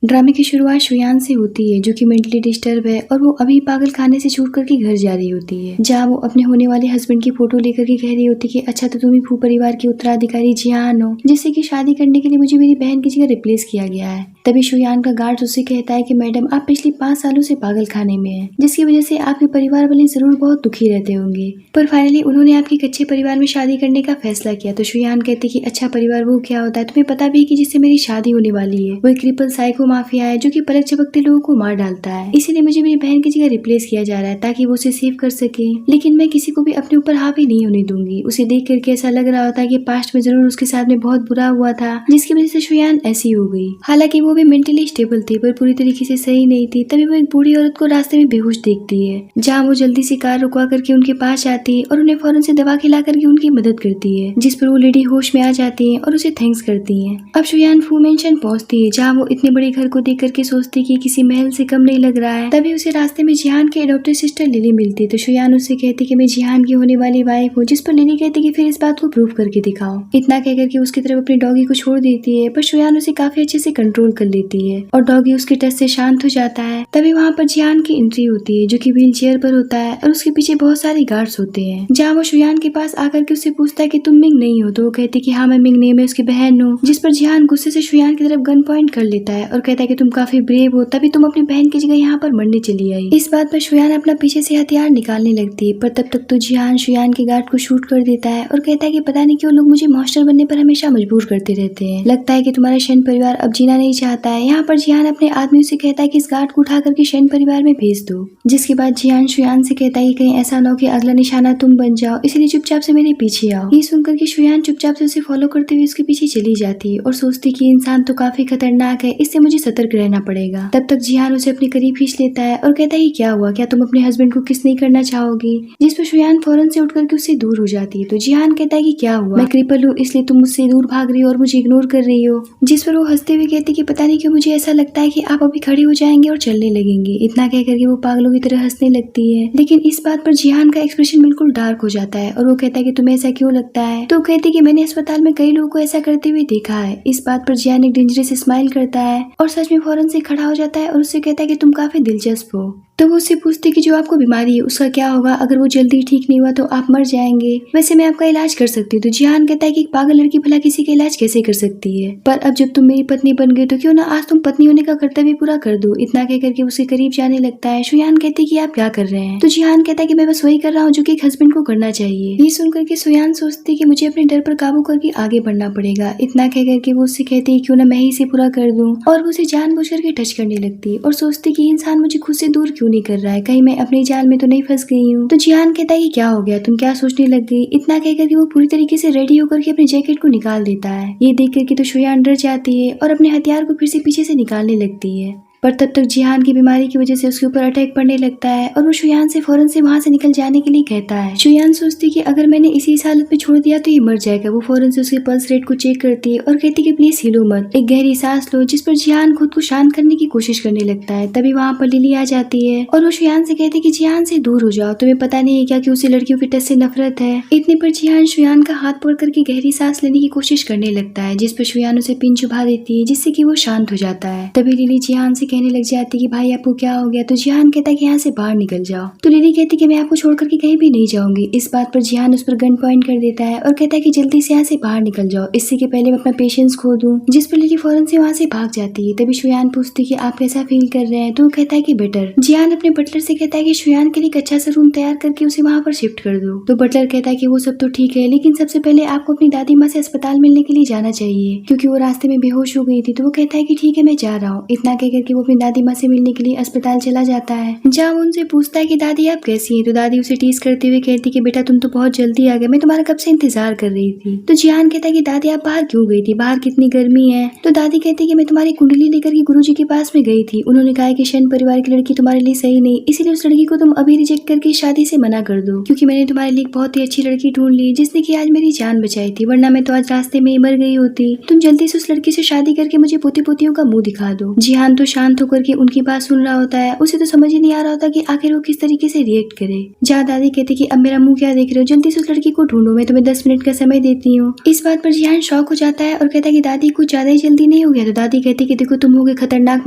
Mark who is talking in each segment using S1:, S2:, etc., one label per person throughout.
S1: ड्रामे की शुरुआत शुयान से होती है, जो कि मेंटली डिस्टर्ब है और वो अभी पागल खाने से छूट करके घर जा रही होती है, जहाँ वो अपने होने वाले हस्बैंड की फोटो लेकर के कह रही होती है कि अच्छा तो तुम ही फू परिवार की उत्तराधिकारी जियान हो, जिससे कि शादी करने के लिए मुझे मेरी बहन की जगह रिप्लेस किया गया है। तभी शुयान का गार्ड उससे कहता है कि मैडम आप पिछले 5 सालों से पागल खाने में हैं, जिसकी वजह से आपके परिवार वाले जरूर बहुत दुखी रहते होंगे, पर फाइनली उन्होंने आपके एक अच्छे परिवार में शादी करने का फैसला किया। तो शुयान कहती है कि अच्छा परिवार वो क्या होता है, तुम्हें पता भी है कि जिससे मेरी शादी होने वाली है वो एक क्रिपल साइको माफिया है, जो कि पलक झपकते लोगों को मार डालता है। इसीलिए मुझे मेरी बहन की जगह रिप्लेस किया जा रहा है ताकि वो उसे सेव कर सके, लेकिन मैं किसी को भी अपने ऊपर हावी नहीं होने दूंगी। उसे देख करके ऐसा लग रहा होता है कि पास्ट में जरूर उसके साथ में बहुत बुरा हुआ था, जिसकी वजह से शुयान ऐसी हो गई। हालांकि वो भी मेंटली स्टेबल थी, पर पूरी तरीके से सही नहीं थी। तभी वो एक बूढ़ी औरत को रास्ते में बेहोश देखती है, जहाँ वो जल्दी से कार रुकवा करके उनके पास जाती है और उन्हें फौरन से दवा खिला करके उनकी मदद करती है, जिस पर वो लेडी होश में आ जाती है और उसे थैंक्स करती है। अब शुयान फू मेंशन पहुंचती है, जहाँ वो इतने बड़े घर को देख करके सोचती कि किसी महल से कम नहीं लग रहा है। तभी उसे रास्ते में जिहान की अडॉप्टेड सिस्टर लिली मिलती है। तो शुयान उससे कहती कि मैं जिहान की होने वाली वाइफ हूँ, जिस पर लिली कहती कि फिर इस बात को प्रूव करके दिखाओ। इतना कहकर के उसकी तरफ अपनी डॉगी को छोड़ देती है, पर शुयान उसे काफी अच्छे से कंट्रोल कर लेती है और डॉगी उसके टच से शांत हो जाता है। तभी वहाँ पर जिहान की एंट्री होती है, जो कि व्हील चेयर पर होता है और उसके पीछे बहुत सारे गार्ड्स होते हैं, जहाँ वो शुयान के पास आकर के उससे पूछता है कि तुम मिंग नहीं हो। तो वो कहती कि हाँ मैं मिंग नहीं, मैं उसकी बहन हूँ, जिस पर जिहान गुस्से से शुयान की तरफ गन पॉइंट कर लेता है और कहता है कि तुम काफी ब्रेव हो, तभी तुम अपनी बहन की जगह यहाँ पर मरने चली आई। इस बात पर शुयान अपना पीछे से हथियार निकालने लगती है, पर तब तक तो जिहान शुयान के गार्ड को शूट कर देता है और कहता है कि पता नहीं क्यों लोग मुझे मॉन्स्टर बनने पर हमेशा मजबूर करते रहते हैं, लगता है कि तुम्हारा शेन परिवार अब जीना नहीं चाहता है। यहाँ पर जिहान अपने आदमी से कहता है कि इस गार्ड को उठा करके शेन परिवार में भेज दो, जिसके बाद जिहान शुयान से कहता है कि कहीं ऐसा ना हो कि अगला निशाना तुम बन जाओ, इसलिए चुपचाप से मेरे पीछे आओ। ये सुनकर के शुयान चुपचाप से उसे फॉलो करते हुए उसके पीछे चली जाती है और सोचती कि इंसान तो काफी खतरनाक है, इससे मुझे सतर्क रहना पड़ेगा। तब तक जिहान उसे अपने करीब खींच लेता है और कहता है कि क्या हुआ, क्या तुम अपने हस्बैंड को किस नहीं करना चाहोगी, जिस पर शुयान फौरन से उठ करके उससे दूर हो जाती है। तो जिहान कहता है कि क्या हुआ, मैं क्रिपल हूँ इसलिए तुम मुझसे दूर भाग रही हो और मुझे इग्नोर कर रही हो, जिस पर वो हंसते हुए कहती कि पता नहीं क्यों मुझे ऐसा लगता है कि आप अभी खड़े हो जाएंगे और चलने लगेंगे। इतना कह करके वो पागलों की तरह हंसने लगती है, लेकिन इस बात पर जिहान का एक्सप्रेशन बिल्कुल डार्क हो जाता है और वो कहता है कि तुम्हें ऐसा क्यों लगता है। तो कहती कि मैंने अस्पताल में कई लोगों को ऐसा करते हुए देखा है। इस बात पर जिहान एक डेंजरस स्माइल करता है और सच में फौरन से खड़ा हो जाता है और उससे कहता है कि तुम काफी दिलचस्प हो। तो वो उससे पूछती कि जो आपको बीमारी है उसका क्या होगा, अगर वो जल्दी ठीक नहीं हुआ तो आप मर जाएंगे, वैसे मैं आपका इलाज कर सकती हूँ। तो जिहान कहता है कि एक पागल लड़की भला किसी का इलाज कैसे कर सकती है, पर अब जब तुम मेरी पत्नी बन गई तो क्यों ना आज तुम पत्नी होने का कर्तव्य पूरा कर दो। इतना कह करके उसके करीब जाने लगता है। शुयान कहती कि आप क्या कर रहे हैं। तो जिहान कहता है कि मैं बस वही कर रहा हूँ जो कि एक हस्बैंड को करना चाहिए। ये सुनकर के शुयान सोचती कि मुझे अपने डर पर काबू करके आगे बढ़ना पड़ेगा। इतना कह करके वो उससे कहती है क्यों ना मैं ही इसे पूरा कर दूं, और वो उसे जानबूझ करके टच करने लगती है और सोचती कि इंसान मुझे खुद से दूर क्यों नहीं कर रहा है, कहीं मैं अपने जाल में तो नहीं फंस गई हूँ। तो जिहान कहता है कि क्या हो गया, तुम क्या सोचने लग गई। इतना कह करके वो पूरी तरीके से रेडी होकर के अपने जैकेट को निकाल देता है। ये देख करके तो शुयान डर जाती है और अपने हथियार को फिर से पीछे से निकालने लगती है, पर तब तक जिहान की बीमारी की वजह से उसके ऊपर अटैक पड़ने लगता है और वो शुयान से फौरन से वहाँ से निकल जाने के लिए कहता है। शुयान सोचती कि अगर मैंने इसी हालत में छोड़ दिया तो ये मर जाएगा। वो फौरन से उसके पल्स रेट को चेक करती है और कहती कि प्लीज हिलो मत, एक गहरी सांस लो, जिस पर जिहान खुद को शांत करने की कोशिश करने लगता है। तभी वहाँ पर लिली आ जाती है और वो शुयान से कहती कि जिहान से दूर हो जाओ, तुम्हें पता नहीं है क्या कि उसे लड़कियों के टच से नफरत है। इतने पर जिहान शुयान का हाथ पकड़ करके गहरी सांस लेने की कोशिश करने लगता है, जिस पर शुयान उसे पिन चुभा देती है, जिससे कि वो शांत हो जाता है। तभी लिली जिहान से कहने लग जाती है कि भाई आपको क्या हो गया। तो जिहान कहता है कि यहाँ से बाहर निकल जाओ। तो लिली कहती कि मैं आपको छोड़ करके कहीं भी नहीं जाऊंगी। इस बात पर जिहान उस पर गन पॉइंट कर देता है और कहता है कि जल्दी से यहाँ से बाहर निकल जाओ, इससे कि पहले मैं अपना पेशेंस खो दूं, जिस पर लिली फौरन से वहाँ से भाग जाती है। तभी शुयान पूछती कि आप कैसा फील कर रहे हैं। तो वो कहता है कि बेटर। जिहान अपने बटलर से कहता है कि शुयान के लिए एक अच्छा सा रूम तैयार करके उसे वहाँ पर शिफ्ट कर दो। तो बटलर कहता है कि वो सब तो ठीक है, लेकिन सबसे पहले आपको अपनी दादी माँ से अस्पताल मिलने के लिए जाना चाहिए, क्योंकि वो रास्ते में बेहोश हो गई थी। तो वो कहता है कि ठीक है मैं जा रहा हूँ। इतना कहकर के वो अपनी दादी माँ से मिलने के लिए अस्पताल चला जाता है, जहाँ वो उनसे पूछता है कि दादी आप कैसी हैं। तो दादी उसे टीज करते हुए कहती कि बेटा तुम तो बहुत जल्दी आ गए, मैं तुम्हारा कब से इंतजार कर रही थी। तो जिहान कहता है कि दादी आप बाहर क्यों गई थी, बाहर कितनी गर्मी है। तो दादी कहती कि मैं तुम्हारी कुंडली लेकर के गुरुजी के पास में गई थी, उन्होंने कहा कि शन परिवार की लड़की तुम्हारे लिए सही नहीं, इसीलिए उस लड़की को तुम अभी रिजेक्ट करके शादी से मना कर दो, क्योंकि मैंने तुम्हारे लिए बहुत ही अच्छी लड़की ढूंढ ली जिसने की आज मेरी जान बचाई थी, वरना मैं तो आज रास्ते में ही मर गई होती। तुम जल्दी से उस लड़की से शादी करके मुझे पोती पोतियों का मुंह दिखा दो। जिहान तो शांत शांत होकर के उनकी बात सुन रहा होता है। उसे तो समझ ही नहीं आ रहा होता कि आखिर वो किस तरीके से रिएक्ट करे। जहाँ दादी कहती कि अब मेरा मुंह क्या देख रहे हो, जल्दी से उस लड़की को ढूंढो, मैं तुम्हें 10 मिनट का समय देती हूँ। इस बात पर जिहान शॉक हो जाता है और कहता है कि दादी कुछ ज्यादा ही जल्दी नहीं हो गया? तो दादी कहती कि देखो तुम होगे खतरनाक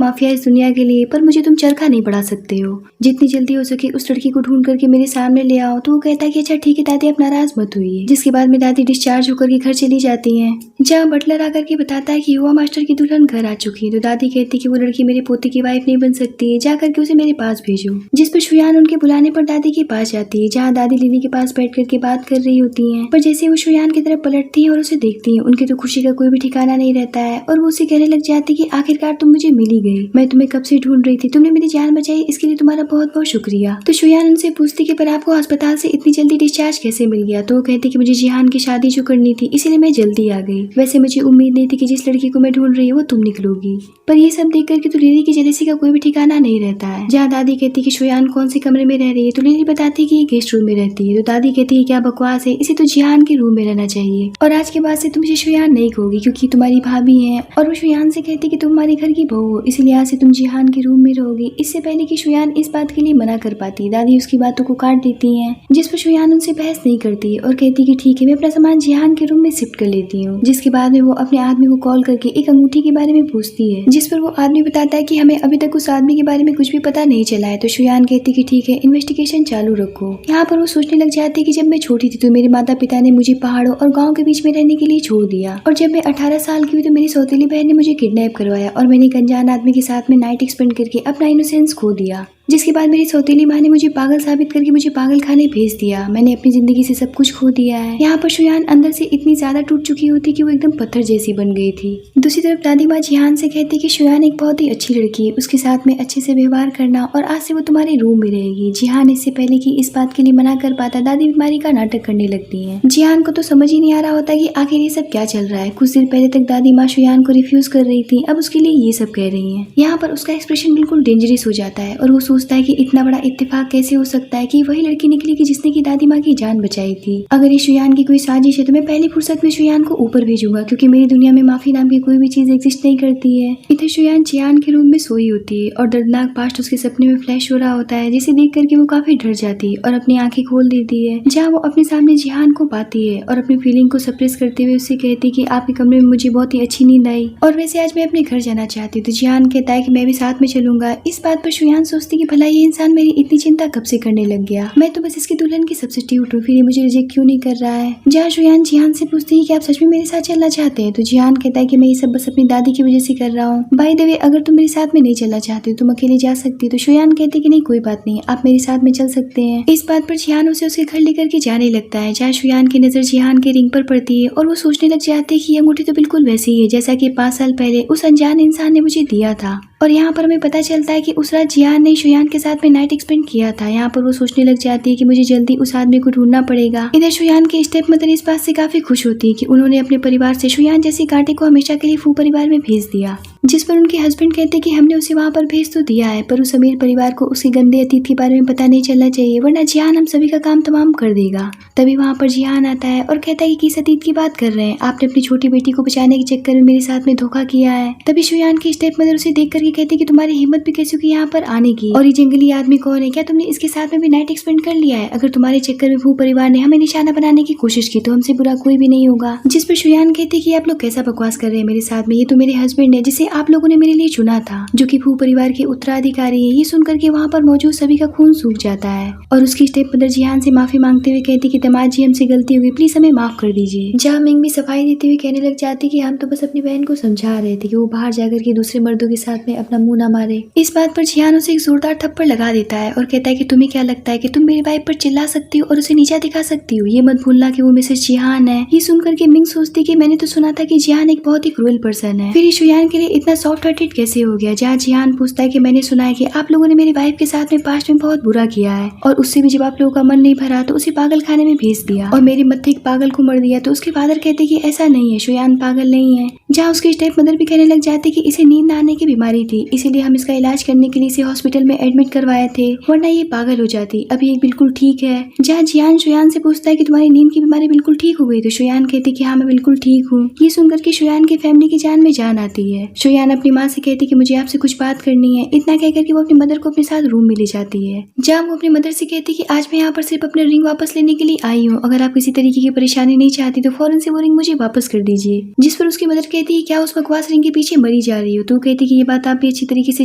S1: माफिया इस दुनिया के लिए, पर मुझे तुम चरखा नहीं बढ़ा सकते हो। जितनी जल्दी हो सके उस लड़की को ढूंढ करके मेरे सामने ले आओ। तो वो कहता है कि अच्छा ठीक है दादी, आप नाराज मत हुई। जिसके बाद में दादी डिस्चार्ज होकर के घर चली जाती है। जहाँ बटलर आकर के बताता है कि युवा मास्टर की दुल्हन घर आ चुकी है। तो दादी कहती कि वो लड़की मेरे पोते की वाइफ नहीं बन सकती है, जाकर के उसे मेरे पास भेजो। जिस पर शुयान उनके बुलाने पर दादी के पास जाती है, जहाँ दादी लिली के पास बैठ करके बात कर रही होती है। पर जैसे वो शुयान की तरफ पलटती है और उसे देखती है, उनकी तो खुशी का कोई भी ठिकाना नहीं रहता है और वो उसे कहने लग जाती कि आखिरकार तुम मुझे मिल ही गई, मैं तुम्हें कब से ढूंढ रही थी, तुमने मेरी जान बचाई, इसके लिए तुम्हारा बहुत बहुत शुक्रिया। तो शुयान उनसे पूछती कि पर आपको अस्पताल से इतनी जल्दी डिस्चार्ज कैसे मिल गया? तो वो कहती कि मुझे जिहान की शादी जो करनी थी इसीलिए मैं जल्दी आ गई। वैसे मुझे उम्मीद नहीं थी कि जिस लड़की को मैं ढूंढ रही हूँ वो तुम निकलोगी। पर ये सब देख करके तो लिली की जेलसी का कोई भी ठिकाना नहीं रहता है। जहाँ दादी कहती कि शुयान कौन से कमरे में रह रही है, तो लिली बताती कि ये गेस्ट रूम में रहती है। तो दादी कहती है क्या बकवास है, इसे तो जिहान के रूम में रहना चाहिए और आज के बाद से तुम इसे शुयान नहीं कहोगी क्योंकि तुम्हारी भाभी है। और वो शुयान से कहती कि तुम हमारे घर की बहू हो, इसीलिए आज से तुम जिहान के रूम में रहोगी। इससे पहले कि शुयान इस बात के लिए मना कर पाती, दादी उसकी बातों को काट देती है। जिस पर शुयान उनसे बहस नहीं करती और कहती कि ठीक है मैं अपना सामान जिहान के रूम में शिफ्ट कर लेती हूँ। जिसके बाद में वो अपने आदमी को कॉल करके एक अंगूठी के बारे में पूछती है, जिस पर वो आदमी बताता है कि हमें अभी तक उस आदमी के बारे में कुछ भी पता नहीं चला है। तो शुयान कहती कि ठीक है इन्वेस्टिगेशन चालू रखो। यहाँ पर वो सोचने लग जाती है कि जब मैं छोटी थी तो मेरे माता पिता ने मुझे पहाड़ों और गाँव के बीच में रहने के लिए छोड़ दिया और जब मैं 18 साल की हुई तो मेरी सौतेली बहन ने मुझे किडनैप करवाया और मैंने एक अनजान आदमी के साथ में नाइट एक्सपेंड करके अपना इनोसेंस खो दिया। जिसके बाद मेरी सौतेली माँ ने मुझे पागल साबित करके मुझे पागल खाने भेज दिया। मैंने अपनी जिंदगी से सब कुछ खो दिया है। यहाँ पर शुयान अंदर से इतनी ज्यादा टूट चुकी होती कि वो एकदम पत्थर जैसी बन गई थी। दूसरी तरफ दादी माँ जिहान से कहती कि शुयान एक बहुत ही अच्छी लड़की है, उसके साथ में अच्छे से व्यवहार करना और आज से वो तुम्हारे रूम में रहेगी। जिहान इससे पहले कि इस बात के लिए मना कर पाता, दादी बीमारी का नाटक करने लगती है। जिहान को तो समझ ही नहीं आ रहा होता कि आखिर ये सब क्या चल रहा है। कुछ देर पहले तक दादी माँ शुयान को रिफ्यूज कर रही थी, अब उसके लिए ये सब कह रही है। यहाँ पर उसका एक्सप्रेशन बिल्कुल डेंजरस हो जाता है और वो सोचता है कि इतना इत्तेफाक कैसे हो सकता है कि वही लड़की निकली कि जिसने की दादी माँ की जान बचाई थी। अगर ये शुयान की कोई साजिश है तो मैं पहली फुर्सत में शुयान को ऊपर भेजूंगा क्योंकि मेरी दुनिया में माफी नाम की कोई भी चीज एग्जिस्ट नहीं करती है। इधर शुयान जिहान के रूम में सोई होती है और दर्दनाक पास्ट उसके सपने में फ्लैश हो रहा होता है, जिसे देख करके वो काफी डर जाती है और अपनी आंखें खोल देती है। जहाँ वो अपने सामने जिहान को पाती है और अपनी फीलिंग को सप्रेस करते हुए उससे कहती कि आपके कमरे में मुझे बहुत ही अच्छी नींद आई और वैसे आज मैं अपने घर जाना चाहती हूँ। तो जिहान कहता है कि मैं भी साथ में चलूंगा। इस बात पर शुयान सोचती कि भला ये इंसान मेरी इतनी चिंता कब से करने लग गया, मैं तो बस इसकी दुल्हन की सब्स्टिट्यूट हूँ, फिर ये मुझे रिजेक्ट क्यों नहीं कर रहा है। जहाँ शुयान जिहान से पूछती है कि आप सच में मेरे साथ चलना चाहते हैं, तो जिहान कहता है कि मैं ये सब बस अपनी दादी की वजह से कर रहा हूँ। बाय द वे अगर तुम मेरे साथ में नहीं चलना चाहते हो तुम अकेले जा सकती हो। तो शुयान कहते कि नहीं कोई बात नहीं, आप मेरे साथ में चल सकते हैं। इस बात पर जिहान उसे उसके घर लेकर के जाने लगता है। जहाँ शुयान की नजर जिहान के रिंग पर पड़ती है और वो सोचने लग जाती है कि ये अंगूठी तो बिल्कुल वैसी ही है जैसा कि 5 साल पहले उस अनजान इंसान ने मुझे दिया था। और यहाँ पर हमें पता चलता है कि उस रात जिहान ने शुयान के साथ में नाइट एक्सपेंड किया था। यहाँ पर वो सोचने लग जाती है कि मुझे जल्दी उस आदमी को ढूंढना पड़ेगा। इधर शुयान के स्टेप मदर इस बात से काफी खुश होती है कि उन्होंने अपने परिवार से शुयान जैसी कांटे को हमेशा के लिए फू परिवार में भेज दिया। जिस पर उनके हस्बैंड कहते कि हमने उसे वहाँ पर भेज तो दिया है पर उस अमीर परिवार को उसके गंदे अतीत के बारे में पता नहीं चलना चाहिए वरना जिहान हम सभी का काम तमाम कर देगा। तभी वहाँ पर जिहान आता है और कहता है कि किस अतीत की बात कर रहे हैं, आपने अपनी छोटी बेटी को बचाने के चक्कर में मेरे साथ में धोखा किया है। तभी शुयान की स्टेप मदर उसे देख करके कहती कि तुम्हारी हिम्मत भी कैसी हुई यहाँ पर आने की, और ये जंगली आदमी कौन है, क्या तुमने इसके साथ में भी नाइट एक्सपेंड कर लिया है? अगर तुम्हारे चक्कर में भू परिवार ने हमें निशाना बनाने की कोशिश की तो हमसे बुरा कोई भी नहीं होगा। जिस पर शुयान कहती कि आप लोग कैसा बकवास कर रहे हैं मेरे साथ में, ये तो मेरे हस्बैंड है जिसे आप लोगों ने मेरे लिए चुना था, जो कि भू परिवार के उत्तराधिकारी है। ये सुनकर के वहाँ पर मौजूद सभी का खून सूख जाता है और उसकी स्टेप मदर जिहान से माफी मांगते हुए कहती कि दामाद जी हमसे गलती हुई, प्लीज हमें माफ कर दीजिए। जहाँ मिंग भी सफाई देते हुए कहने लग जाती कि हम तो बस अपनी बहन को समझा रहे थे कि वो बाहर जाकर के दूसरे मर्दों के साथ में अपना मुंह ना मारे। इस बात पर जिहान उसे एक जोरदार थप्पड़ लगा देता है और कहता है कि तुम्हें क्या लगता है कि तुम मेरी वाइफ पर चिल्ला सकती हो और उसे नीचा दिखा सकती हो? ये मत भूलना कि वो मिसेस जिहान है। ये सुनकर के मिंग सोचती कि मैंने तो सुना था कि जिहान एक बहुत ही क्रूएल पर्सन है, फिर शुयान के लिए इतना सॉफ्ट हार्टेड कैसे हो गया? जहाँ जिहान पूछता है कि मैंने सुना है कि आप लोगों ने मेरी वाइफ के साथ में पास्ट में बहुत बुरा किया है और उससे भी जब आप लोगों का मन नहीं भरा तो उसे पागल खाने में भेज दिया और मेरे मत्थे एक पागल को मर दिया। तो उसके फादर कहते कि ऐसा नहीं है, शुयान पागल नहीं है। जहाँ उसकी स्टेप मदर भी कहने लग जाती कि इसे नींद न आने की बीमारी थी, इसीलिए हम इसका इलाज करने के लिए इसे हॉस्पिटल में एडमिट करवाए थे, वरना ये पागल हो जाती। अभी ये बिल्कुल ठीक है। जहाँ जिहान शुयान से पूछता है कि तुम्हारी नींद की बीमारी बिल्कुल ठीक हो गई, तो शुयान कहती कि हाँ मैं बिल्कुल ठीक हूँ। ये सुनकर के शुयान की फैमिली की जान में जान आती है। शुयान शुयान अपनी माँ से कहती कि मुझे आपसे कुछ बात करनी है। इतना कहकर के वो अपनी मदर को अपने साथ रूम में ले जाती है, जहाँ वो अपनी मदर से कहती कि आज मैं यहाँ पर सिर्फ अपना रिंग वापस लेने के लिए आई हूँ। अगर आप किसी तरीके की परेशानी नहीं चाहती तो फौरन से वो रिंग मुझे वापस कर दीजिए। जिस पर उसकी मदर कहती है क्या उस बकवास रिंग के पीछे मरी जा रही हो। तो कहती कि ये बात आप भी अच्छी तरीके से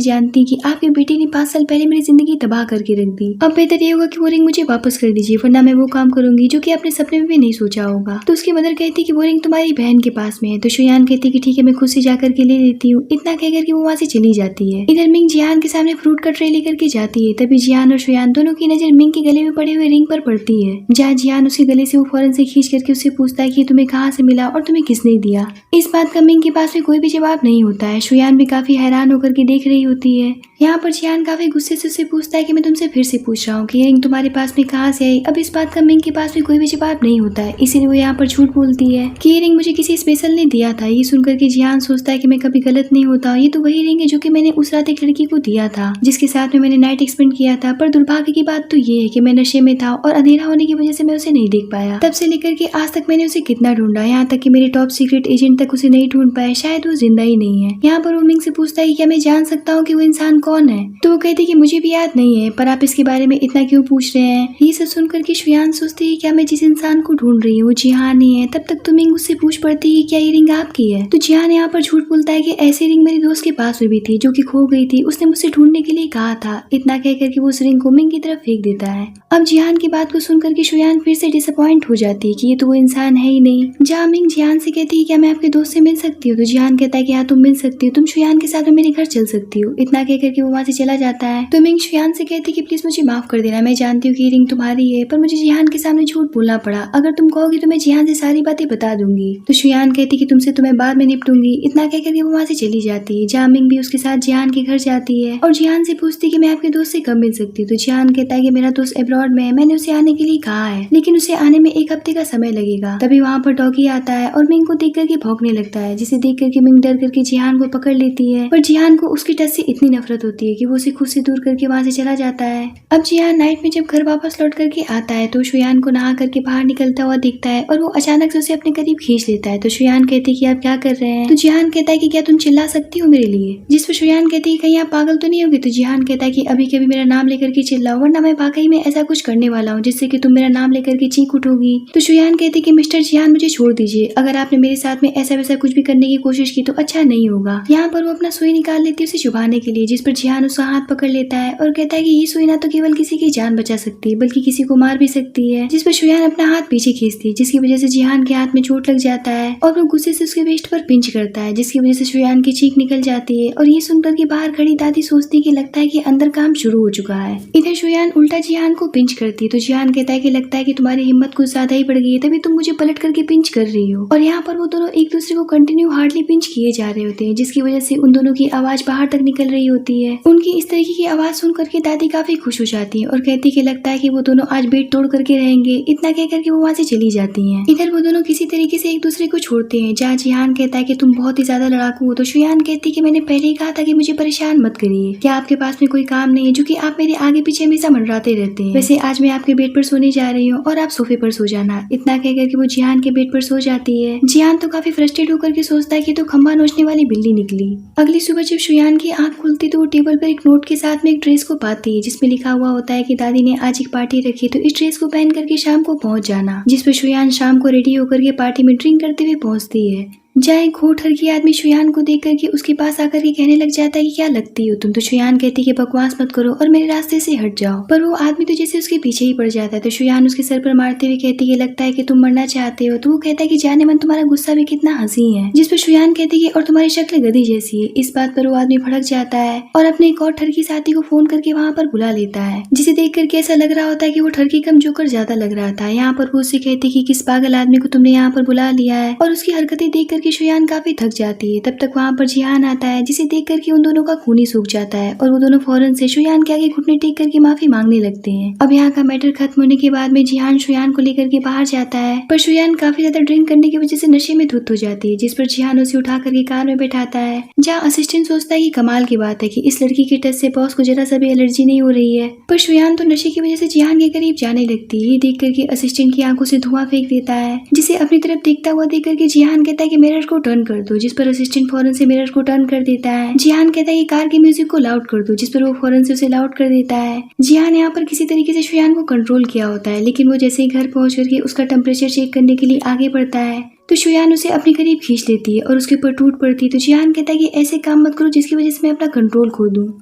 S1: जानती कि आपके बेटे ने 5 साल पहले मेरी जिंदगी तबाह करके रख दी। अब बेहतर ये होगा कि वो रिंग मुझे वापस कर दीजिए, वरना मैं वो काम करूंगी जो कि आपने सपने में भी नहीं सोचा होगा। तो उसकी मदर कहती कि वो रिंग तुम्हारी बहन के पास में है। तो शुयान कहती कि ठीक है, मैं खुद से जाकर के ले लेती हूँ। इतना कहकर के वो वहाँ से चली जाती है। इधर मिंग जियान के सामने फ्रूट का ट्रे लेकर के जाती है। तभी जियान और शुयान दोनों की नजर मिंग के गले में पड़े हुए रिंग पर पड़ती है, जहाँ जियान उसके गले से वो फौरन से खींच करके उससे पूछता है कि तुम्हें कहाँ से मिला और तुम्हें किसने दिया। इस बात का मिंग के पास में कोई भी जवाब नहीं होता है। शुयान भी काफी हैरान होकर के देख रही होती है। यहाँ पर जियान काफी गुस्से से उससे पूछता है कि मैं तुमसे फिर से पूछ रहा हूँ कि ये रिंग तुम्हारे पास में कहाँ से आई। अब इस बात का मिंग के पास में कोई भी जवाब नहीं होता है, इसीलिए वो यहाँ पर झूठ बोलती है कि ये रिंग मुझे किसी स्पेशल ने दिया था। ये सुनकर के जियान सोचता है कि मैं कभी गलत नहीं होता, ये तो वही रिंग है जो कि मैंने उस रात एक लड़की को दिया था जिसके साथ में मैंने नाइट एक्सपेंड किया था। पर दुर्भाग्य की बात तो ये है कि मैं नशे में था और अंधेरा होने की वजह से मैं उसे नहीं देख पाया। तब से लेकर के आज तक मैंने उसे कितना ढूंढा, यहाँ तक कि मेरे टॉप सीक्रेट एजेंट तक उसे नहीं ढूंढ पाए। शायद वो जिंदा ही नहीं है। यहाँ पर वो मिंग से पूछता है कि क्या मैं जान सकता हूँ कि वो इंसान कौन है। तो वो कहती कि मुझे भी याद नहीं है, पर आप इसके बारे में इतना क्यों पूछ रहे हैं। ये सब सुनकर के शुयान सोचती है क्या मैं जिस इंसान को ढूंढ रही हूँ जिहान ही है। तब तक तो मिंग उससे पूछ पड़ती है क्या ये रिंग आपकी है। तो जिहान यहाँ पर झूठ बोलता है कि ऐसी रिंग मेरी दोस्त के पास में भी थी जो कि खो गई थी, उसने मुझसे ढूंढने के लिए कहा था। इतना कहकर के वो उस रिंग को मिंग की तरफ फेंक देता है। अब जिहान की बात को सुनकर के शुयान फिर से डिसअपॉइंट हो जाती है कि ये तो वो इंसान है ही नहीं। जहाँ मिंग जिहान से कहती है क्या मैं आपके दोस्त से मिल सकती हूँ। तो जिहान कहता है कि हाँ तुम मिल सकती हो, तुम शुयान के साथ में मेरे घर चल सकती हो। इतना कहकर के वो वहाँ से चला जाता है। तो मिंग शुयान से कहती है कि प्लीज मुझे माफ कर देना, मैं जानती हूँ कि ये रिंग तुम्हारी है, पर मुझे जिहान के सामने झूठ बोलना पड़ा। अगर तुम कहोगी तो मैं जिहान से सारी बातें बता दूंगी। तो शुयान कहती कि तुमसे तो मैं बाद में निपटूंगी। इतना कहकर के वो वहाँ से चली जाती है। जहाँ मिंग भी उसके साथ जिहान के घर जाती है और जिहान से पूछती है कि मैं आपके दोस्त से कब मिल सकती हूँ। तो जिहान कहता है कि मेरा दोस्त अब्रॉड में है, मैंने उसे आने के लिए कहा है, लेकिन उसे आने में 1 हफ्ते का समय लगेगा। तभी वहाँ पर डॉगी आता है और मिंग को देख करके भौंकने लगता है, जिसे देख करके मिंग डर करके जिहान को पकड़ लेती है। पर जिहान को उसकी टच से इतनी नफरत होती है कि वो उसे खुद से दूर करके वहाँ से चला जाता है। अब जिहान नाइट में जब घर वापस लौट करके आता है तो शुयान को नहा करके बाहर निकलता हुआ दिखता है और वो अचानक से उसे अपने करीब खींच लेता है। तो शुयान कहती है कि आप क्या कर रहे हैं। तो जिहान कहता है कि क्या तुम चिल्ला सकती हो मेरे लिए। जिस पर शुयान कहती है कहीं आप पागल तो नहीं होगी। तो जिहान कहता है कि अभी कभी मेरा नाम लेकर के चिल्लाओ, वरना मैं वाकई में ऐसा कुछ करने वाला हूँ जिससे कि तुम मेरा नाम लेकर के चीख उठोगी। तो शुयान कहती है कि मिस्टर जिहान मुझे छोड़ दीजिए, अगर आपने मेरे साथ में ऐसा वैसा कुछ भी करने की कोशिश की तो अच्छा नहीं होगा। यहाँ पर वो अपना सुई निकाल लेती है उसे छुपाने के लिए, जिस पर जिहान उसका हाथ पकड़ लेता है और कहता है कि ये सुई ना तो केवल किसी की जान बचा सकती है बल्कि किसी को मार भी सकती है। जिस पर शुयान अपना हाथ पीछे खींचती है, जिसकी वजह से जिहान के हाथ में चोट लग जाता है और वो गुस्से से उसके वेस्ट पर पिंच करता है, जिसकी वजह से शुयान की चीख निकल जाती है। और ये सुनकर के बाहर खड़ी दादी सोचती है कि लगता है कि अंदर काम शुरू हो चुका है। इधर शुयान उल्टा जिहान को पिंच करती है। तो जिहान कहता है कि लगता है कि तुम्हारी हिम्मत कुछ ज्यादा ही बढ़ गई है, तभी तुम मुझे पलट करके पिंच कर रही हो। और यहाँ पर वो दोनों एक दूसरे को कंटिन्यू हार्डली पिंच किए जा रहे होते हैं, जिसकी वजह से उन दोनों की आवाज बाहर तक निकल रही होती है। उनकी इस तरीके की आवाज सुन करके दादी काफी खुश हो जाती है और कहती है कि लगता है कि वो दोनों आज बेट तोड़ करके रहेंगे। इतना कह करके वो वहाँ से चली जाती हैं। इधर वो दोनों किसी तरीके से एक दूसरे को छोड़ते हैं। जहाँ जिहान कहता है कि तुम बहुत ही ज्यादा लड़ाकू हो। तो शुयान कहती है कि मैंने पहले ही कहा था कि मुझे परेशान मत करिए, क्या आपके पास में कोई काम नहीं है जो कि आप मेरे आगे पीछे हमेशा मंडराते रहते हैं। वैसे आज मैं आपके बेड पर सोने जा रही हूँ और आप सोफे पर सो जाना। इतना कह करके वो जिहान के बेड पर सो जाती है। जिहान तो काफी फ्रस्ट्रेट होकर के सोचता है कि तो खंबा नोचने वाली बिल्ली निकली। अगली सुबह जब शुयान की आंख खुलती तो वो टेबल पर एक नोट के साथ में एक ड्रेस को पाती है, जिसमें लिखा हुआ होता है कि दादी ने आज एक पार्टी रखी, तो इस ड्रेस को पहन करके शाम को पहुंच जाना। जिस पर शुयान शाम को रेडी होकर के पार्टी में ड्रिंक करते हुए पहुंचती है। जहाँ एक घूंट हर की आदमी शुयान को देख करके उसके पास आकर के कहने लग जाता है कि क्या लगती हो तुम। तो शुयान कहती है कि बकवास मत करो और मेरे रास्ते से हट जाओ। पर वो आदमी तो जैसे उसके पीछे ही पड़ जाता है। तो शुयान उसके सर पर मारते हुए कहती है लगता है कि तुम मरना चाहते हो। तो वो कहता है कि जाने मन तुम्हारा गुस्सा भी कितना हंसी है। जिस पर शुयान कहती है और तुम्हारी शक्ल गधी जैसी है। इस बात पर वो आदमी भड़क जाता है और अपने एक और ठरकी साथी को फोन करके वहाँ पर बुला लेता है, जिसे देख करके ऐसा लग रहा होता है कि वो ठरकी कम जोकर ज्यादा लग रहा था। यहाँ पर वो उससे कहती है कि किस पागल आदमी को तुमने यहाँ पर बुला लिया है। और उसकी हरकतें देख करके शुयान काफी थक जाती है। तब तक वहाँ पर जिहान आता है, जिसे देख करके उन दोनों का खून ही सूख जाता है और वो दोनों फौरन से शुयान के आगे घुटने टेक करके माफी मांगने लगते हैं। अब यहाँ का मैटर खत्म होने के बाद में जिहान शुयान को लेकर के बाहर जाता है, पर शुयान काफी ज्यादा ड्रिंक करने की वजह से नशे में धुत हो जाती है। जिस पर जिहान उसे उठा करके कार में बैठाता है। जहाँ असिस्टेंट सोचता है कि कमाल की बात है कि इस लड़की के टच से बॉस को जरा सा भी एलर्जी नहीं हो रही है, पर शुयान तो नशे की वजह से जिहान के करीब जाने लगती है। ये देख करके असिस्टेंट की आंखों से धुआं फेंक देता है, जिसे अपनी तरफ देखता हुआ देख करके जिहान कहता है कि मिरर को टर्न कर दो, जिस पर असिस्टेंट फौरन से मिरर को टर्न कर देता है। जिहान कहता है कि कार के म्यूजिक को लाउड कर दो, जिस पर वो फौरन से उसे लाउड कर देता है। जिहान यहाँ पर किसी तरीके से शुयान को कंट्रोल किया होता है, लेकिन वो जैसे ही घर पहुंच करके उसका टेम्परेचर चेक करने के लिए आगे बढ़ता है तो शुयान उसे अपने करीब खींच लेती है और उसके ऊपर टूट पड़ती है। तो जिहान कहता है कि ऐसे काम मत करो जिसकी वजह से मैं अपना कंट्रोल खो दूं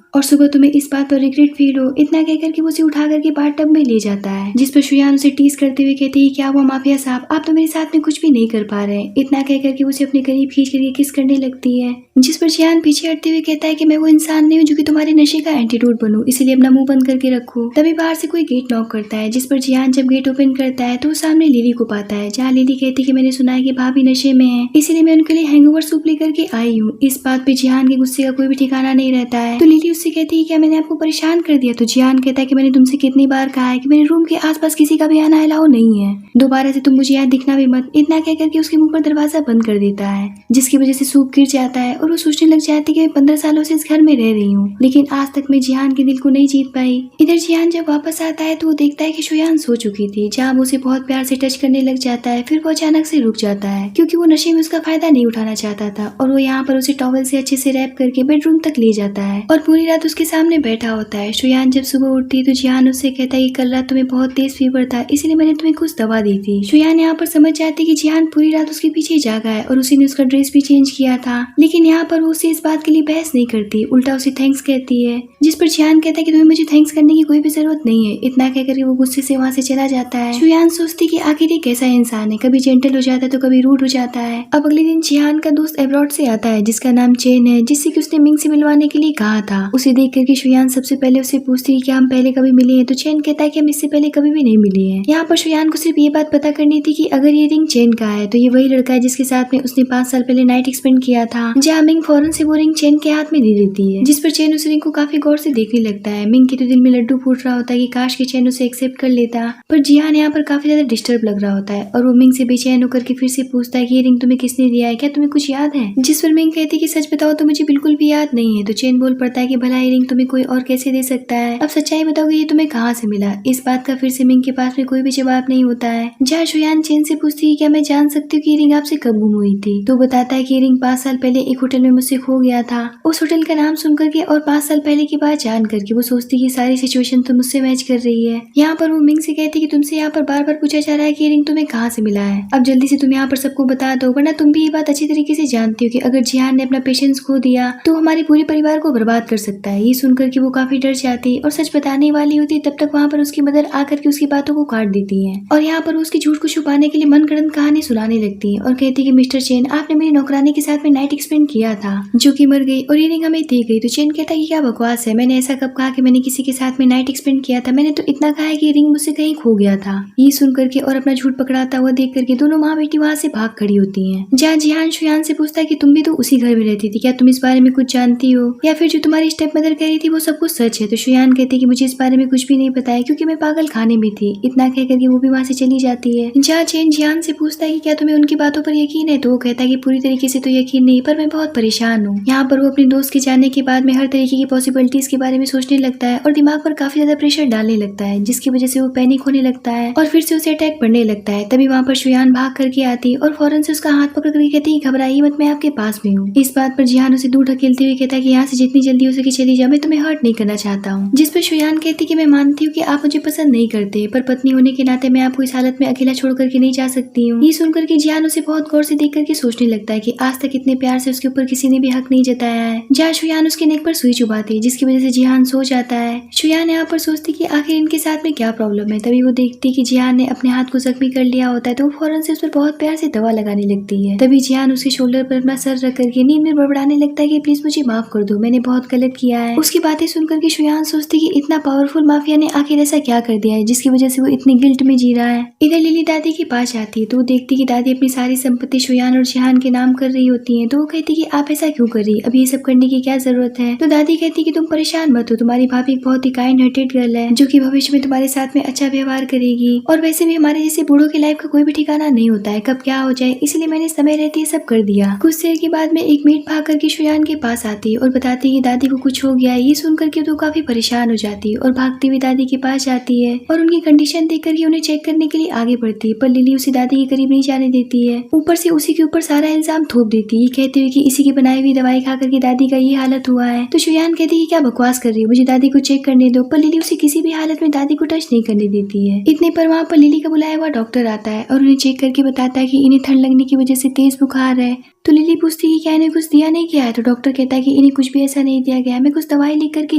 S1: और सुबह तुम्हें इस बात पर रिग्रेट फील हो। इतना कहकर के वो उसे उठा करके बाथटब में ले जाता है, जिस पर शुयान उसे टीज करते हुए कहती है क्या वो माफिया साहब, आप तो मेरे साथ में कुछ भी नहीं कर पा रहे। इतना कहकर के वो उसे अपने करीब खींच करके किस करने लगती है, जिस पर जिहान पीछे हटते हुए कहता है कि मैं वो इंसान नहीं हूँ जो कि तुम्हारे नशे का एंटीडोट बनूं, इसलिए अपना मुंह बंद करके रखो। तभी बाहर से कोई गेट नॉक करता है, जिस पर जिहान जब गेट ओपन करता है तो वो सामने लिली को पाता है, जहाँ लिली कहती है कि मैंने सुना है कि भाभी नशे में है, इसीलिए मैं उनके लिए हैंगओवर सूप लेकर के आई हूँ। इस बात पे जिहान के गुस्से का कोई भी ठिकाना नहीं रहता है। तो लिली उससे कहती है क्या मैंने आपको परेशान कर दिया। तो जिहान कहता है कि मैंने तुमसे कितनी बार कहा है कि मेरे रूम के आसपास किसी का भी आना अलाउ नहीं है, दोबारा से तुम मुझे यहाँ दिखना भी मत। इतना कह करके उसके मुंह पर दरवाजा बंद कर देता है, जिसकी वजह से सूप गिर जाता है और वो सोचने लग जाती है कि मैं 15 सालों से इस घर में रह रही हूँ, लेकिन आज तक मैं जिहान के दिल को नहीं जीत पाई। इधर जिहान जब वापस आता है तो वो देखता है कि शुयान सो चुकी थी, जहाँ वो उसे बहुत प्यार से टच करने लग जाता है। फिर वो अचानक से रुक जाता है क्योंकि वो नशे में उसका फायदा नहीं उठाना चाहता था और वो यहाँ पर उसे टॉवल से अच्छे से रैप करके बेडरूम तक ले जाता है और पूरी रात उसके सामने बैठा होता है। शुयान जब सुबह उठती है तो जिहान उससे कहता है कि कल रात तुम्हें बहुत तेज फीवर था, इसलिए मैंने तुम्हें कुछ दवा दी थी। शुयान यहाँ पर समझ जाती है कि जिहान पूरी रात उसके पीछे जागा है और उसी ने उसका ड्रेस भी चेंज किया था, लेकिन यहाँ पर वो उसे इस बात के लिए बहस नहीं करती, उल्टा उसे थैंक्स कहती है, जिस पर जिहान कहता है कि तुम्हें मुझे थैंक्स करने की कोई भी जरूरत नहीं है। इतना कहकर वो गुस्से से वहाँ से चला जाता है। शुयान सोचती कि आखिर ये कैसा इंसान है, कभी जेंटल हो जाता है तो कभी रूड हो जाता है। अब अगले दिन जिहान का दोस्त अब्रॉड से आता है जिसका नाम चेन है, जिससे कि उसने मिंग से मिलवाने के लिए कहा था। उसे देख करके शुयान सबसे पहले उससे पूछती है कि हम पहले कभी मिले हैं। तो चेन कहता है कि हम इससे पहले कभी भी नहीं मिले हैं। यहाँ पर शुयान को सिर्फ ये बात पता करनी थी कि अगर ये रिंग चेन का है तो ये वही लड़का है जिसके साथ में उसने 5 साल पहले नाइट एक्सपेंड किया था। जहाँ मिंग फौरन से वो रिंग चेन के हाथ में दे देती है, जिस पर चेन उस रिंग को काफी गौर से देखने लगता है। मिंग के तो दिल में लड्डू फूट रहा होता है कि काश के चेन उसे एक्सेप्ट कर लेता, पर जिहान यहाँ पर काफी ज्यादा डिस्टर्ब लग रहा होता है और वो मिंग से बेचैन होकर के फिर से पूछता है कि ये रिंग तुम्हें किसने दिया है, क्या तुम्हें कुछ याद है। जिस पर मिंग कहती है कि सच बताओ तो मुझे बिल्कुल भी याद नहीं है। तो चेन बोल पड़ता है कि भला ये रिंग तुम्हें कोई और कैसे दे सकता है, अब सच्चाई बताओगे ये तुम्हें कहाँ से मिला। इस बात का फिर से मिंग के पास में कोई भी जवाब नहीं होता है। जहाँ शुयान चेन से पूछती है क्या मैं जान सकती हूँ कि ये रिंग आपसे कब गुम हुई थी। तो बताता है कि ये रिंग 5 साल पहले एक होटल में मुझसे खो गया था। उस होटल का नाम सुन करके और 5 साल पहले की बात जान करके वो सोचती कि सारी सिचुएशन तो मुझसे मैच कर रही है। यहाँ पर वो मिंग से कहती कि तुमसे यहाँ पर बार बार पूछा जा रहा है कि ये रिंग तुम्हें कहाँ से मिला है, अब जल्दी से तुम यहाँ पर सबको बता दो, वरना तुम भी ये बात अच्छी तरीके से जानती हो कि अगर जिहान ने अपना पेशेंस खो दिया तो हमारे पूरे परिवार को बर्बाद कर सकता है। ये सुनकर के वो काफी डर जाती और सच बताने वाली होती, तब तक वहाँ पर उसकी मदर आकर के उसकी बातों को काट देती है और यहाँ पर उसकी झूठ को छुपाने के लिए मनगढ़ंत कहानी सुनाने लगती है और कहती कि मिस्टर चेन आपने मेरी नौकरानी के साथ में नाइट एक्सपेंड किया था जो कि मर गई और ये रिंग हमें दी गई। तो चेन कहता है कि क्या बकवास है, मैंने ऐसा कब कहा कि मैंने किसी के साथ में नाइट एक्सपेंड किया था, मैंने तो इतना कहा है कि रिंग मुझसे कहीं खो गया था। ये सुन करके और अपना झूठ पकड़ाता हुआ देख करके दोनों माँ बेटी वहाँ से भाग खड़ी होती हैं। जहाँ जिहान शुयान से पूछता है कि तुम भी तो उसी घर में रहती थी, क्या तुम इस बारे में कुछ जानती हो या फिर जो तुम्हारी स्टेप मदर कह रही थी वो सब कुछ सच है। तो शुयान कहती है कि मुझे इस बारे में कुछ भी नहीं पता है क्योंकि मैं पागल खाने में थी। इतना कह करके वो भी वहाँ से चली जाती है। जहाँ चेन जिहान से पूछता है कि क्या तुम्हें उनकी बातों पर यकीन है, तो वो कहता है कि पूरी तरीके से तो यकीन नहीं, पर मैं बहुत परेशान हूँ। यहाँ पर वो अपने दोस्त के जाने के बाद में हर तरीके की पॉसिबिलिटीज के बारे में सोचने लगता है और दिमाग पर काफी ज्यादा प्रेशर डालने लगता है, जिसकी वजह से वो पैनिक होने लगता है और फिर से उसे अटैक पड़ने लगता है। तभी वहाँ पर शुयान भाग करके आती और फौरन से उसका हाथ पकड़ करके कहती है घबराइए मत, मैं आपके पास में हूँ। इस बात पर जिहान उसे दूर ढकेलते हुए कहता है कि यहाँ से जितनी जल्दी हो सके चली जाओ, मैं तुम्हें हर्ट नहीं करना चाहता हूँ। जिस पर शुयान कहती कि मैं मानती हूँ कि आप मुझे पसंद नहीं करते, पर पत्नी होने के नाते मैं आपको इस हालत में अकेला छोड़ करके नहीं जा सकती हूँ। ये सुनकर के जिहान उसे बहुत गौर से देख करके सोचने लगता है कि आज तक इतने प्यार से उसके ऊपर किसी ने भी हक नहीं जताया है। जहाँ शुयान उसके नेक पर सुई चुभाती है, जिसकी वजह से जिहान सो जाता है। शुयान यहाँ पर सोचती कि आखिर इनके साथ में क्या प्रॉब्लम है। तभी वो देखती कि जिहान ने अपने हाथ को जख्मी कर लिया होता है, तो वो फौरन से उस पर बहुत प्यार से दवा लगाने लगती है। तभी जिहान उसके शोल्डर पर अपना सर रख करके नींद में बड़बड़ाने लगता है कि प्लीज मुझे माफ कर दो, मैंने बहुत गलत किया है। उसकी बातें सुनकर के शुयान सोचती कि इतना पावरफुल माफिया ने आखिर ऐसा क्या कर दिया है जिसकी वजह से वो इतनी गिल्ट में जी रहा है। इधर लिली दादी के पास आती है तो वो देखती कि दादी अपनी सारी संपत्ति शुयान और जिहान के नाम कर रही होती है। तो वो कहती कि आप ऐसा क्यों कर रही, अभी ये सब करने की क्या जरूरत है। तो दादी कहती कि तुम परेशान मत हो, तुम्हारी भाभी एक बहुत ही काइंड हार्टेड गर्ल है जो कि भविष्य में तुम्हारे साथ में अच्छा व्यवहार करेगी, और वैसे भी हमारे जैसे बूढ़ों की लाइफ का कोई भी ठिकाना नहीं होता है, कब क्या हो जाए, इसलिए मैंने समय रहते सब कर दिया। कुछ देर के बाद में एक मेड भाग करके शुयान के पास आती और बताती कि दादी को कुछ हो गया है। ये सुन करके तो काफी परेशान हो जाती और भागती हुई दादी के पास जाती है और उनकी कंडीशन देख करके उन्हें चेक करने के लिए आगे बढ़ती है, पर लिली उसे दादी के करीब नहीं जाने देती है। ऊपर से उसी के ऊपर सारा इल्जाम थोप देती है, कहते हुए कि इसी की बनाई हुई दवाई खा करके दादी का ये हालत हुआ है। तो शुयान कहती है क्या बकवास कर रही हो, मुझे दादी को चेक करने दो, पर लिली उसे किसी भी हालत में दादी को टच नहीं करने देती है। इतने पर वहाँ पर लिली का बुलाया हुआ डॉक्टर आता है और उन्हें चेक करके बताता है कि इन्हें ठंड लगने की वजह से तेज बुखार है। तो लिली पूछती है कि क्या इन्हें कुछ दिया नहीं गया है, तो डॉक्टर कहता है कि इन्हें कुछ भी ऐसा नहीं दिया गया है, मैं कुछ दवाई लिख करके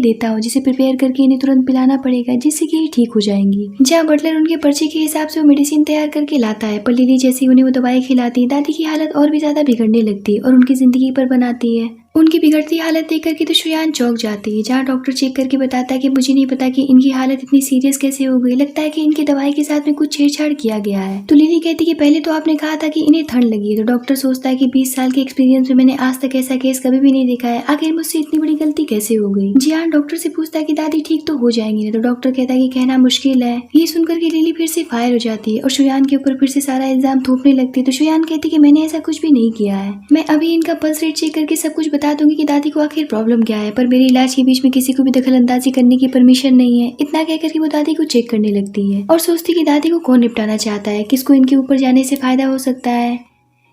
S1: देता हूँ जिसे प्रिपेयर करके इन्हें तुरंत पिलाना पड़ेगा जिससे कि ये ठीक हो जाएंगी। जहाँ बटलर उनके पर्चे के हिसाब से वो मेडिसिन तैयार करके लाता है, पर लिली जैसे ही उन्हें वो दवाई खिलाती दादी की हालत और भी ज्यादा बिगड़ने लगती और उनकी जिंदगी पर बनाती है। उनकी बिगड़ती हालत देख करके तो शुयान चौंक जाती है, जहाँ डॉक्टर चेक करके बताता है कि मुझे नहीं पता कि इनकी हालत इतनी सीरियस कैसे हो गई, लगता है कि इनकी दवाई के साथ में कुछ छेड़छाड़ किया गया है। तो लिली कहती है कि पहले तो आपने कहा था कि इन्हें ठंड लगी है, तो डॉक्टर सोचता है कि 20 साल के एक्सपीरियंस में मैंने आज तक ऐसा केस कभी भी नहीं देखा है, आखिर मुझसे इतनी बड़ी गलती कैसे हो गई। जियान डॉक्टर से पूछता है कि दादी ठीक तो हो जाएंगी, तो डॉक्टर कहता है कि कहना मुश्किल है। ये सुनकर के लिली फिर से फायर हो जाती है और शुयान के ऊपर फिर से सारा इल्जाम थोपने लगती है। तो शुयान कहती है कि मैंने ऐसा कुछ भी नहीं किया है, मैं अभी इनका पल्स रेट चेक करके सब कुछ बता दूंगी कि दादी को आखिर प्रॉब्लम क्या है, पर मेरे इलाज के बीच में किसी को भी दखल अंदाजी करने की परमिशन नहीं है। इतना कहकर के वो दादी को चेक करने लगती है और सोचती कि दादी को कौन निपटाना चाहता है, किसको इनके ऊपर जाने से फायदा हो सकता है।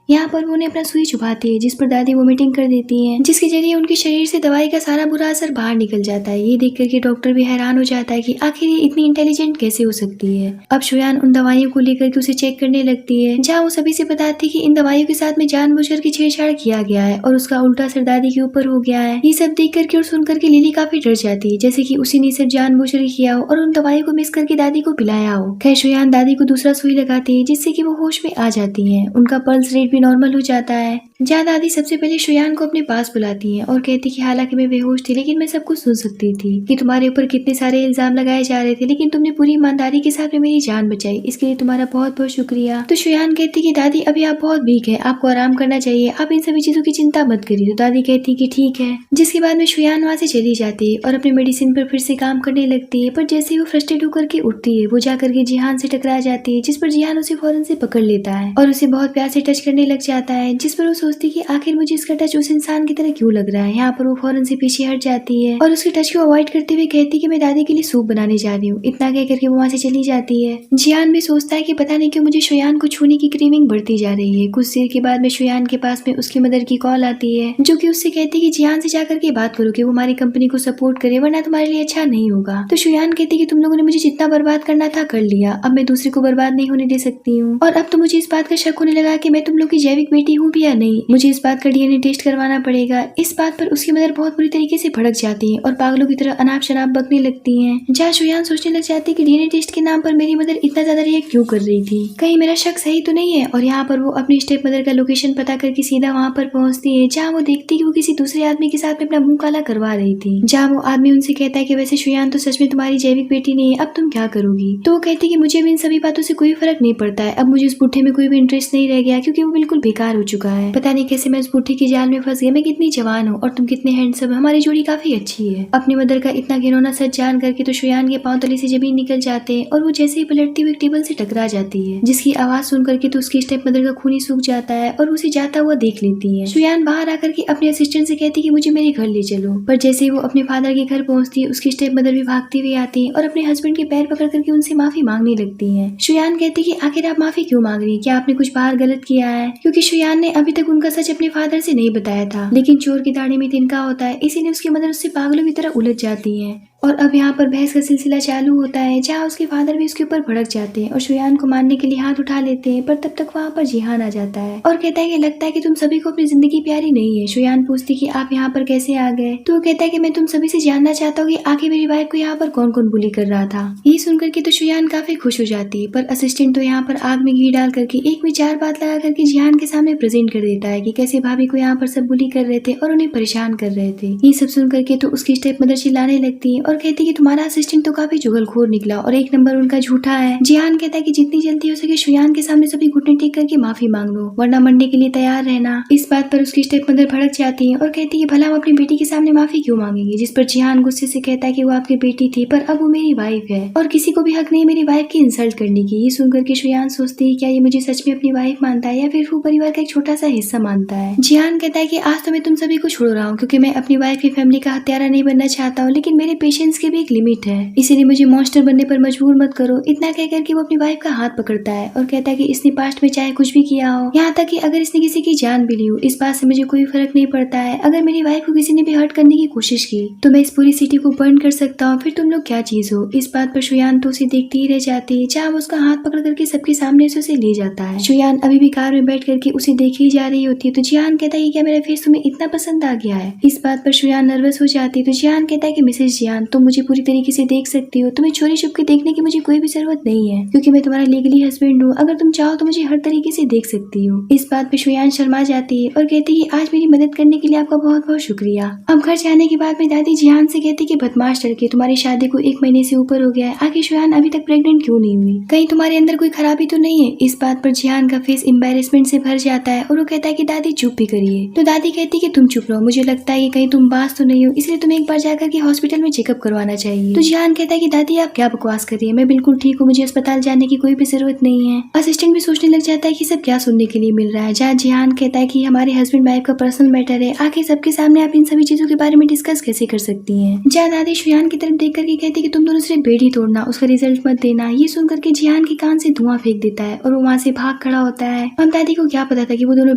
S1: यहाँ पर वो उन्हें अपना सुई चुभाती है जिस पर दादी वोमिटिंग कर देती हैं, जिसके जरिए उनके शरीर से दवाई का सारा बुरा असर बाहर निकल जाता है। ये देख करके डॉक्टर भी हैरान हो जाता है कि आखिर ये इतनी इंटेलिजेंट कैसे हो सकती है। अब शुयान उन दवाइयों को लेकर के उसे चेक करने लगती है, जहाँ वो सभी से बताती है कि इन दवाइयों के साथ में जानबूझकर के छेड़छाड़ किया गया है और उसका उल्टा असर दादी के ऊपर हो गया है। ये सब देख करके और सुन करके लिली काफी डर जाती है, जैसे कि उसी ने सब जानबूझकर किया हो और उन दवाइयों को मिक्स करके दादी को पिलाया हो। खैर शुयान दादी को दूसरा सुई लगाती है जिससे कि वो होश में आ जाती है, उनका पल्स रेट भी नॉर्मल हो जाता है। जहाँ दादी सबसे पहले शुयान को अपने पास बुलाती हैं और कहती कि हालांकि मैं बेहोश थी लेकिन मैं सब कुछ सुन सकती थी कि तुम्हारे ऊपर कितने सारे इल्जाम लगाए जा रहे थे, लेकिन तुमने पूरी ईमानदारी के साथ में मेरी जान बचाई, इसके लिए तुम्हारा बहुत बहुत शुक्रिया। तो शुयान कहती कि दादी अभी आप बहुत वीक है, आपको आराम करना चाहिए, आप इन सभी चीजों की चिंता मत करिए। तो दादी कहती कि ठीक है, जिसके बाद में शुयान वहाँ से चली जाती है और अपने मेडिसिन पर फिर से काम करने लगती है। पर जैसे ही वो फ्रस्ट्रेट होकर के उठती है वो जाकर के जिहान से टकरा जाती है, जिस पर जिहान उसे फौरन से पकड़ लेता है और उसे बहुत प्यार से टच करने लग जाता है, जिस पर वो सोचती कि आखिर मुझे इसका टच उस इंसान की तरह क्यों लग रहा है। यहाँ पर वो फौरन से पीछे हट जाती है और उसके टच को अवॉइड करते हुए कहती कि मैं दादी के लिए सूप बनाने जा रही हूँ। इतना कह करके वो वहाँ से चली जाती है। जियान भी सोचता है कि पता नहीं क्यों मुझे शुयान को छूने की क्रेविंग बढ़ती जा रही है। कुछ देर के बाद में शुयान के पास में उसकी मदर की कॉल आती है, जो कि उससे कहती कि जियान से जाकर के बात करो कि वो हमारी कंपनी को सपोर्ट करे, वरना तुम्हारे लिए अच्छा नहीं होगा। तो शुयान कहती कि तुम लोगों ने मुझे जितना बर्बाद करना था कर लिया, अब मैं दूसरे को बर्बाद नहीं होने दे सकती हूँ। और अब तो मुझे इस बात का शक होने लगा कि मैं तुम लोग की जैविक बेटी हूँ भी या नहीं, मुझे इस बात का डीएनए टेस्ट करवाना पड़ेगा। इस बात पर उसकी मदर बहुत बुरी तरीके से भड़क जाती है और पागलों की तरह अनाप शनाप बकने लगती हैं। जहाँ शुयान सोचने लग जाती है कि डीएनए टेस्ट के नाम पर मेरी मदर इतना ज्यादा रिएक्ट क्यों कर रही थी, कहीं मेरा शक सही तो नहीं है। और यहाँ पर वो अपनी स्टेप मदर का लोकेशन पता करके सीधा वहाँ पर पहुँचती है, जहाँ वो देखती है कि वो किसी दूसरे आदमी के साथ में अपना मुंह काला करवा रही थी। जहाँ वो आदमी उनसे कहता है कि वैसे शुयान तो सच में तुम्हारी जैविक बेटी नहीं है, अब तुम क्या करोगी। तो वो कहती है कि मुझे भी इन सभी बातों से कोई फर्क नहीं पड़ता है, अब मुझे उस बुढ़े में कोई भी इंटरेस्ट नहीं रह गया, क्योंकि वो बिल्कुल बेकार हो चुका है। पता नहीं कैसे मैं उस बुढ़े की जाल में फंस गया, मैं कितनी जवान हूँ और तुम कितने हैंडसम, हमारी जोड़ी काफी अच्छी है। अपनी मदर का इतना घिनौना सच जान करके तो शुयान के पांव तले से जमीन निकल जाते हैं और वो जैसे ही पलटती हुई टेबल से टकरा जाती है, जिसकी आवाज सुन करके तो उसकी स्टेप मदर का खून ही सूख जाता है और उसे जाता हुआ देख लेती है। शुयान बाहर आकर के अपने असिस्टेंट से कहती कि मुझे मेरे घर ले चलो, पर जैसे ही वो अपने फादर के घर पहुंचती है उसकी स्टेप मदर भी भागती हुई आती है और अपने हस्बैंड के पैर पकड़ करके उनसे माफी मांगने लगती है। शुयान कहती कि आखिर आप माफी क्यों मांग रही है, क्या आपने कुछ बाहर गलत किया है, क्योंकि शुयान ने अभी तक उनका सच अपने फादर से नहीं बताया था, लेकिन चोर की दाढ़ी में तिनका होता है, इसीलिए उसकी मदर उससे पागलों की तरह उलझ जाती है। और अब यहाँ पर बहस का सिलसिला चालू होता है, जहाँ उसके फादर भी उसके ऊपर भड़क जाते हैं और शुयान को मारने के लिए हाथ उठा लेते हैं, पर तब तक वहाँ पर जिहान आ जाता है और कहता है कि लगता है कि तुम सभी को अपनी जिंदगी प्यारी नहीं है। शुयान पूछती कि आप यहाँ पर कैसे आ गए, तो वो कहता है कि मैं तुम सभी से जानना चाहता हूँ कि आखिर मेरी वाइफ को यहाँ पर कौन कौन बुली कर रहा था। ये सुनकर के तो शुयान काफी खुश हो जाती है, पर असिस्टेंट तो यहाँ पर आग में घी डाल करके एक में 4 बात लगा करके जिहान के सामने प्रेजेंट कर देता है कि कैसे भाभी को यहाँ पर सब बुली कर रहे थे और उन्हें परेशान कर रहे थे। ये सब सुन करके तो उसकी स्टेप मदर चिल्लाने लगती है और कहती है कि तुम्हारा असिस्टेंट तो काफी चुगलखोर निकला और एक नंबर उनका झूठा है। जियान कहता है कि जितनी जल्दी हो सके शुयान के सामने सभी घुटने टेक करके माफी मांग लो, वरना मरने के लिए तैयार रहना। इस बात पर उसकी स्टेप मदर भड़क जाती है और कहती है भला हम अपनी बेटी के सामने माफी क्यों मांगेंगे। जिस पर जियान गुस्से से कहता है कि वो आपकी बेटी थी पर अब वो मेरी वाइफ है और किसी को भी हक नहीं मेरी वाइफ की इंसल्ट करने की। ये सुनकर के शुयान सोचती है क्या ये मुझे सच में अपनी वाइफ मानता है या फिर वो परिवार का एक छोटा सा हिस्सा मानता है। जियान कहता है कि आज तो मैं तुम सभी को छोड़ रहा हूँ क्योंकि मैं अपनी वाइफ की फैमिली का हत्यारा नहीं बनना चाहता हूँ, लेकिन मेरे पेशेंस की भी एक लिमिट है, इसीलिए मुझे मॉन्स्टर बनने पर मजबूर मत करो। इतना कहकर के वो अपनी वाइफ का हाथ पकड़ता है और कहता है कि इसने पास्ट में चाहे कुछ भी किया हो, यहाँ तक कि अगर इसने किसी की जान भी ली हो, इस बात से मुझे कोई फर्क नहीं पड़ता है। अगर मेरी वाइफ को किसी ने भी हर्ट करने की कोशिश की तो मैं इस पूरी सिटी को बर्न कर सकता हूँ, फिर तुम लोग क्या चीज हो। इस बात पर शुयान तो उसे देखती ही रह जाती है जहाँ वो उसका हाथ पकड़ करके सबके सामने से उसे ले जाता है। शुयान अभी भी कार में बैठ करके उसे देख ही जा रही होती है तो जियान कहता है कि क्या मेरा फेस तुम्हें इतना पसंद आ गया है। इस बात पर शुयान नर्वस हो जाती है तो जियान कहता है कि मिसेस जियान तुम मुझे पूरी तरीके से देख सकती हो, तुम्हें चोरी छुप के देखने की मुझे कोई भी जरूरत नहीं है क्योंकि मैं तुम्हारा लीगली हस्बैंड हूँ। अगर तुम चाहो तो मुझे हर तरीके से देख सकती हो। इस बात पे शुयान शर्मा जाती है और कहती है आज मेरी मदद करने के लिए आपका बहुत बहुत शुक्रिया। अब घर जाने के बाद में दादी जियान से कहती कि बदमाश लड़के तुम्हारी शादी को 1 महीने से ऊपर हो गया है, आखिर शुयान अभी तक प्रेग्नेंट क्यों नहीं हुई, कहीं तुम्हारे अंदर कोई खराबी तो नहीं है। इस बात पर जियान का फेस एम्बैरेसमेंट से भर जाता है और वो कहता है कि दादी चुप भी करिए। तो दादी कहती कि तुम चुप रहो, मुझे लगता है कि कहीं तुम बास तो नहीं हो, इसलिए तुम्हें एक बार जाकर के हॉस्पिटल में चेकअप करवाना चाहिए। तो जियान कहता है कि दादी आप क्या बकवास कर रही है, मैं बिल्कुल ठीक हूँ, मुझे अस्पताल जाने की कोई भी जरूरत नहीं है। असिस्टेंट भी सोचने लग जाता है कि सब क्या सुनने के लिए मिल रहा है। जहाँ जियान कहता है कि हमारे हस्बैंड वाइफ का पर्सनल मैटर है, आखिर सबके सामने आप इन सभी चीजों के बारे में डिस्कस कैसे कर सकती हैं। जहाँ दादी शुयान की तरफ देख करके कहती कि तुम दोनों सिर्फ बेड ही तोड़ना, उसका रिजल्ट मत देना। ये सुन करके जियान के कान से धुआं फेंक देता है और वो वहाँ से भाग खड़ा होता है। अब दादी को क्या पता था कि वो दोनों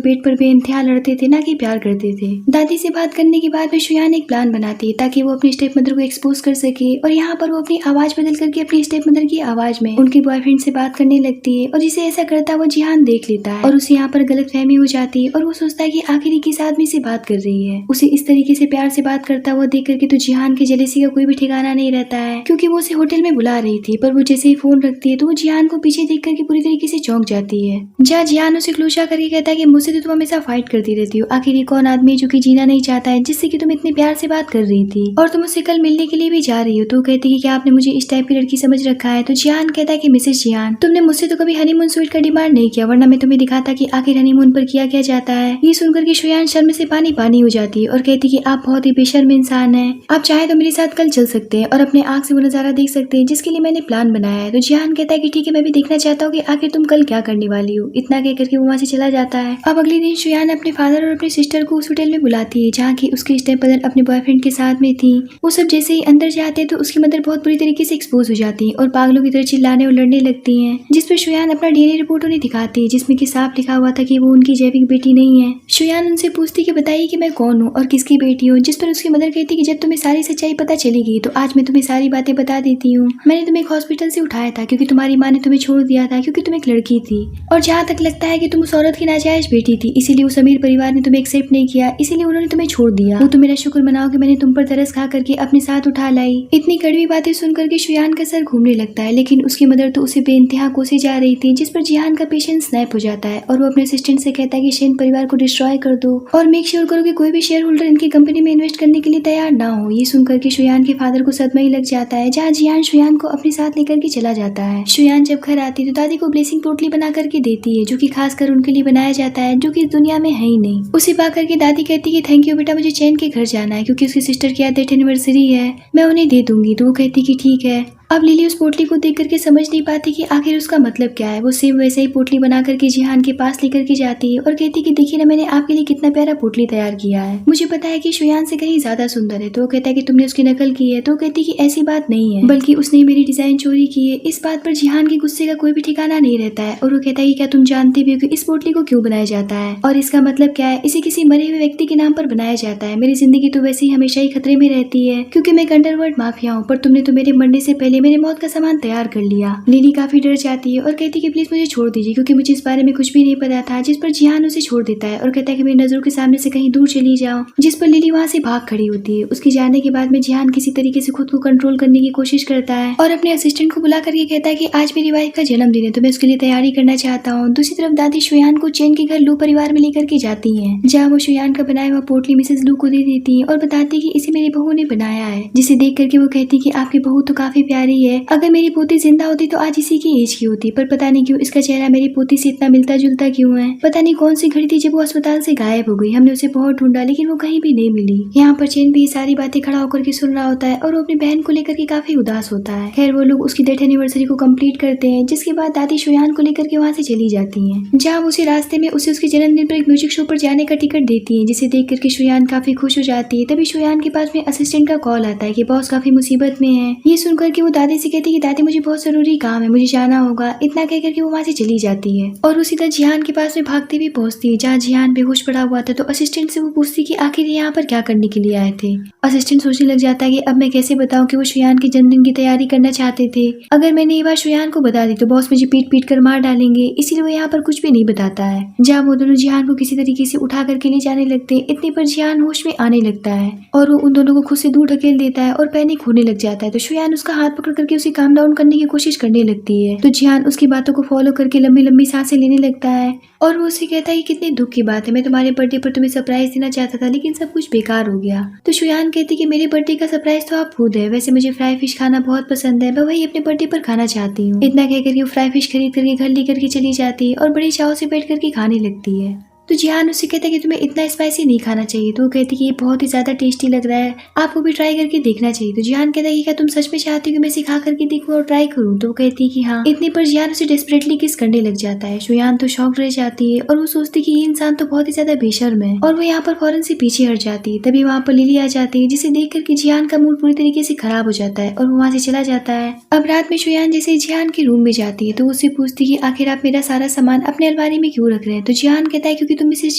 S1: बेड पर बेइंतहा लड़ते थे, ना कि प्यार करते थे। दादी से बात करने के बाद में शुयान एक प्लान बनाती है ताकि वो अपनी स्टेप मदर को एक्सपोज कर सके और यहाँ पर वो अपनी आवाज बदल करके अपनी स्टेप मदर की आवाज में उनके बॉयफ्रेंड से बात करने लगती है और जिसे ऐसा करता वो जियान देख लेता है और उसे यहाँ पर गलतफहमी हो जाती है और वो सोचता है कि आखिर किस आदमी से बात कर रही है। उसे इस तरीके से प्यार से बात करता हुआ देख करके तो जियान की जेलसी का कोई भी ठिकाना नहीं रहता है क्योंकि वो उसे होटल में बुला रही थी, पर वो जैसे ही फोन रखती है तो वो जियान को पीछे देख करके पूरी तरीके से चौंक जाती है। जहाँ जियान उसे क्लोजा करके कहता है कि मुझसे तो तुम हमेशा फाइट करती रहती हो, आखिर ये कौन आदमी है जो कि जीना नहीं चाहता है, जिससे कि तुम इतने प्यार से बात कर रही थी और तुम उससे कल मिलने के लिए भी जा रही हो। तो कहती है कि आपने मुझे इस टाइप की लड़की समझ रखा है। तो जियान कहता है कि मिसेस जियान तुमने मुझसे तो कभी हनीमून स्वीट का डिमांड नहीं किया, वरना मैं तुम्हें दिखाता कि आखिर हनीमून पर किया क्या जाता है। ये सुनकर के शुयान शर्म से पानी पानी हो जाती है और कहती कि आप बहुत ही बेशर्म इंसान हैं, आप चाहे तो मेरे साथ कल चल सकते हैं और अपने आँख से वो नजारा देख सकते हैं जिसके लिए मैंने प्लान बनाया है। तो जियान कहता है कि ठीक है, मैं भी देखना चाहता हूँ कि आखिर तुम कल क्या करने वाली हो। इतना कह करके वो वहाँ से चला जाता है। अब अगले दिन शुयान अपने फादर और अपनी सिस्टर को उस होटल में बुलाती है जहाँ की उसकी स्टेप मदर अपने बॉयफ्रेंड के साथ में थी। वो सब जैसे ही अंदर जाते तो उसकी मदर बहुत बुरी तरीके से एक्सपोज हो जाती है और पागलों की तरह चिल्लाने और लड़ने लगती है, जिस पर शुयान अपना डीएनए रिपोर्ट उन्हें दिखाती है जिसमें कि साफ लिखा हुआ था कि वो उनकी जैविक बेटी नहीं है। शुयान उनसे पूछती कि बताइए कि मैं कौन हूँ और किसकी बेटी हूँ, जिस पर उसकी मदर कहती कि जब तुम्हें सारी सच्चाई पता चलेगी तो आज मैं तुम्हें सारी बातें बता देती हूँ। मैंने तुम्हें एक हॉस्पिटल से उठाया था क्योंकि तुम्हारी माँ ने तुम्हें छोड़ दिया था क्योंकि तुम एक लड़की थी और जहाँ तक लगता है कि तुम उस औरत की नाजायज बेटी थी, इसीलिए उस अमीर परिवार ने तुम्हें एक्सेप्ट नहीं किया, इसीलिए उन्होंने तुम्हें छोड़ दिया। वो तो मेरा शुक्र मनाओ कि मैंने तुम पर तरस खा करके अपने साथ उठा लाई। इतनी कड़वी बातें सुन करके शुयान का सर घूमने लगता है, लेकिन उसकी मदर तो उसे बेइंतहा कोसे जा रही थी, जिस पर जियान का पेशेंस स्नैप हो जाता है और वो अपने असिस्टेंट से कहता है कि शेन परिवार को डिस्ट्रॉय कर दो और मेक श्योर करो कि कोई भी शेयर होल्डर इनकी कंपनी में इन्वेस्ट करने के लिए तैयार ना हो। ये सुनकर के शुयान के फादर को सदमा ही लग जाता है, जहाँ जियान शुयान को अपने साथ लेकर के चला जाता है। शुयान जब घर आती तो दादी को ब्लेसिंग पोटली बना करके देती है जो कि खासकर उनके लिए बनाया जाता है, जो कि इस दुनिया में है ही नहीं। उसे पा करके दादी कहती है थैंक यू बेटा, मुझे चैन के घर जाना है क्योंकि उसकी सिस्टर की आज डेथ एनिवर्सरी है, मैं उन्हें दे दूंगी। तो वो कहती कि ठीक है। अब लिली उस पोटली को देख करके समझ नहीं पाती कि आखिर उसका मतलब क्या है। वो सेम वैसे ही पोटली बना करके जिहान के पास लेकर के जाती है और कहती कि देखिए ना, मैंने आपके लिए कितना प्यारा पोटली तैयार किया है, मुझे पता है कि शुयान से कहीं ज्यादा सुंदर है। तो वो कहता है कि तुमने उसकी नकल की है। तो वो कहती कि ऐसी बात नहीं है, बल्कि उसने मेरी डिजाइन चोरी की है। इस बात पर जिहान के गुस्से का कोई भी ठिकाना नहीं रहता है और वो कहता है कि क्या तुम जानती भी हो कि इस पोटली को क्यों बनाया जाता है और इसका मतलब क्या है? इसे किसी मरे हुए व्यक्ति के नाम पर बनाया जाता है। मेरी जिंदगी तो वैसे ही हमेशा ही खतरे में रहती है क्योंकि मैं एक अंडरवर्ल्ड माफिया हूँ, पर तुमने तो मेरे मरने से पहले मैंने मौत का सामान तैयार कर लिया। लिली काफी डर जाती है और कहती है कि प्लीज मुझे छोड़ दीजिए, क्योंकि मुझे इस बारे में कुछ भी नहीं पता था। जिस पर जिहान उसे छोड़ देता है और कहता है कि मेरी नजरों के सामने से कहीं दूर चली जाओ, जिस पर लिली वहाँ से भाग खड़ी होती है। उसके जाने के बाद में जिहान किसी तरीके से खुद को कंट्रोल करने की कोशिश करता है और अपने असिस्टेंट को बुला करके कहता है कि आज मेरी वाइफ का जन्मदिन है तो मैं उसके लिए तैयारी करना चाहता हूँ। दूसरी तरफ दादी शुयान को चेन के घर लू परिवार में लेकर के जाती है, जहाँ वो शुयान का बनाया हुआ पोटली मिसेस लू को दे देती है और बताती है कि इसे मेरी बहू ने बनाया है। जिसे देख करके वो कहती है कि आपकी बहू तो काफी प्यारी है, अगर मेरी पोती जिंदा होती तो आज इसी की एज की होती, पर पता नहीं क्यों इसका चेहरा मेरी पोती से इतना मिलता जुलता क्यों है। पता नहीं कौन सी घड़ी थी जब वो अस्पताल से गायब हो गई। हमने उसे बहुत ढूंढा लेकिन वो कहीं भी नहीं मिली। यहाँ पर चेन भी ये सारी बातें खड़ा होकर के सुन रहा होता है और वो अपनी बहन को लेकर के काफी उदास होता है। खैर वो लोग उसकी डेथ एनिवर्सरी को कंप्लीट करते हैं, जिसके बाद दादी शुयान को लेकर के वहाँ से चली जाती हैं, जहाँ उसी रास्ते में उसे उसके जन्मदिन पर एक म्यूजिक शो पर जाने का टिकट देती है, जिसे देख करके शुयान काफी खुश हो जाती है। तभी शुयान के पास में असिस्टेंट का कॉल आता है कि बॉस काफी मुसीबत में है। ये सुनकर के वो दादी से कहती है कि दादी मुझे बहुत जरूरी काम है, मुझे जाना होगा। इतना कह करके वो वहाँ से चली जाती है और उसी तरह जिहान के पास में भागती हुई पहुंचती है, जहाँ जिहान बेहोश पड़ा हुआ था। तो असिस्टेंट से वो पूछती कि आखिर यहाँ पर क्या करने के लिए आए थे। असिस्टेंट सोचने लग जाता है कि अब मैं कैसे बताऊं कि वो शुयान के जन्मदिन की तैयारी करना चाहते थे। अगर मैंने ये बात शुयान को बता दी तो बॉस मुझे पीट पीट कर मार डालेंगे, इसीलिए वो यहाँ पर कुछ भी नहीं बताता है। जहाँ वो दोनों जिहान को किसी तरीके से उठा करके ले जाने लगते हैं, इतने पर जिहान होश में आने लगता है और वो उन दोनों को खुद से दूर ढकेल देता है और पैनिक होने लग जाता है। तो शुयान उसका हाथ पकड़ करके उसे काम डाउन करने की कोशिश करने लगती है। तो जिहान उसकी बातों को फॉलो करके लंबी लंबी सांसें लेने लगता है और वो उसे कहता है कि कितने दुख की बात है, मैं तुम्हारे बर्थडे पर तुम्हें सरप्राइज देना चाहता था लेकिन सब कुछ बेकार हो गया। तो शुयान कहती कि मेरे बर्थडे का सरप्राइज तो आप खुद है, वैसे मुझे फ्राई फिश खाना बहुत पसंद है, मैं वही अपने बर्थडे पर खाना चाहती हूँ। इतना कहकर के वो फ्राई फिश खरीद करके घर लेकर के चली जाती है और बड़े चाव से बैठ करके खाने लगती है। तो जिहान उससे कहता है कि तुम्हें इतना स्पाइसी नहीं खाना चाहिए। तो वो कहती है कि ये बहुत ही ज्यादा टेस्टी लग रहा है, आपको भी ट्राई करके देखना चाहिए। तो जिहान कहता है कि क्या तुम सच में चाहती हो कि मैं सिखा करके देखूं और ट्राई करूं। तो वो कहती है कि हाँ। इतने पर जिहान उसे डेस्परेटली किस करने लग जाता है। शुयान तो शॉक रह जाती है और वो सोचती है कि ये इंसान तो बहुत ही ज्यादा बेशर्म है और वो यहाँ पर फौरन से पीछे हट जाती है। तभी वहाँ पर लिली आ जाती है, जिसे देख करके जिहान का मूड पूरी तरीके से खराब हो जाता है और वो वहाँ से चला जाता है। अब रात में शुयान जैसे जिहान के रूम में जाती है तो उससे पूछती है कि आखिर आप मेरा सारा सामान अपने अलमारी में क्यों रख रहे हैं। तो जिहान कहता है क्योंकि तुम मिसेस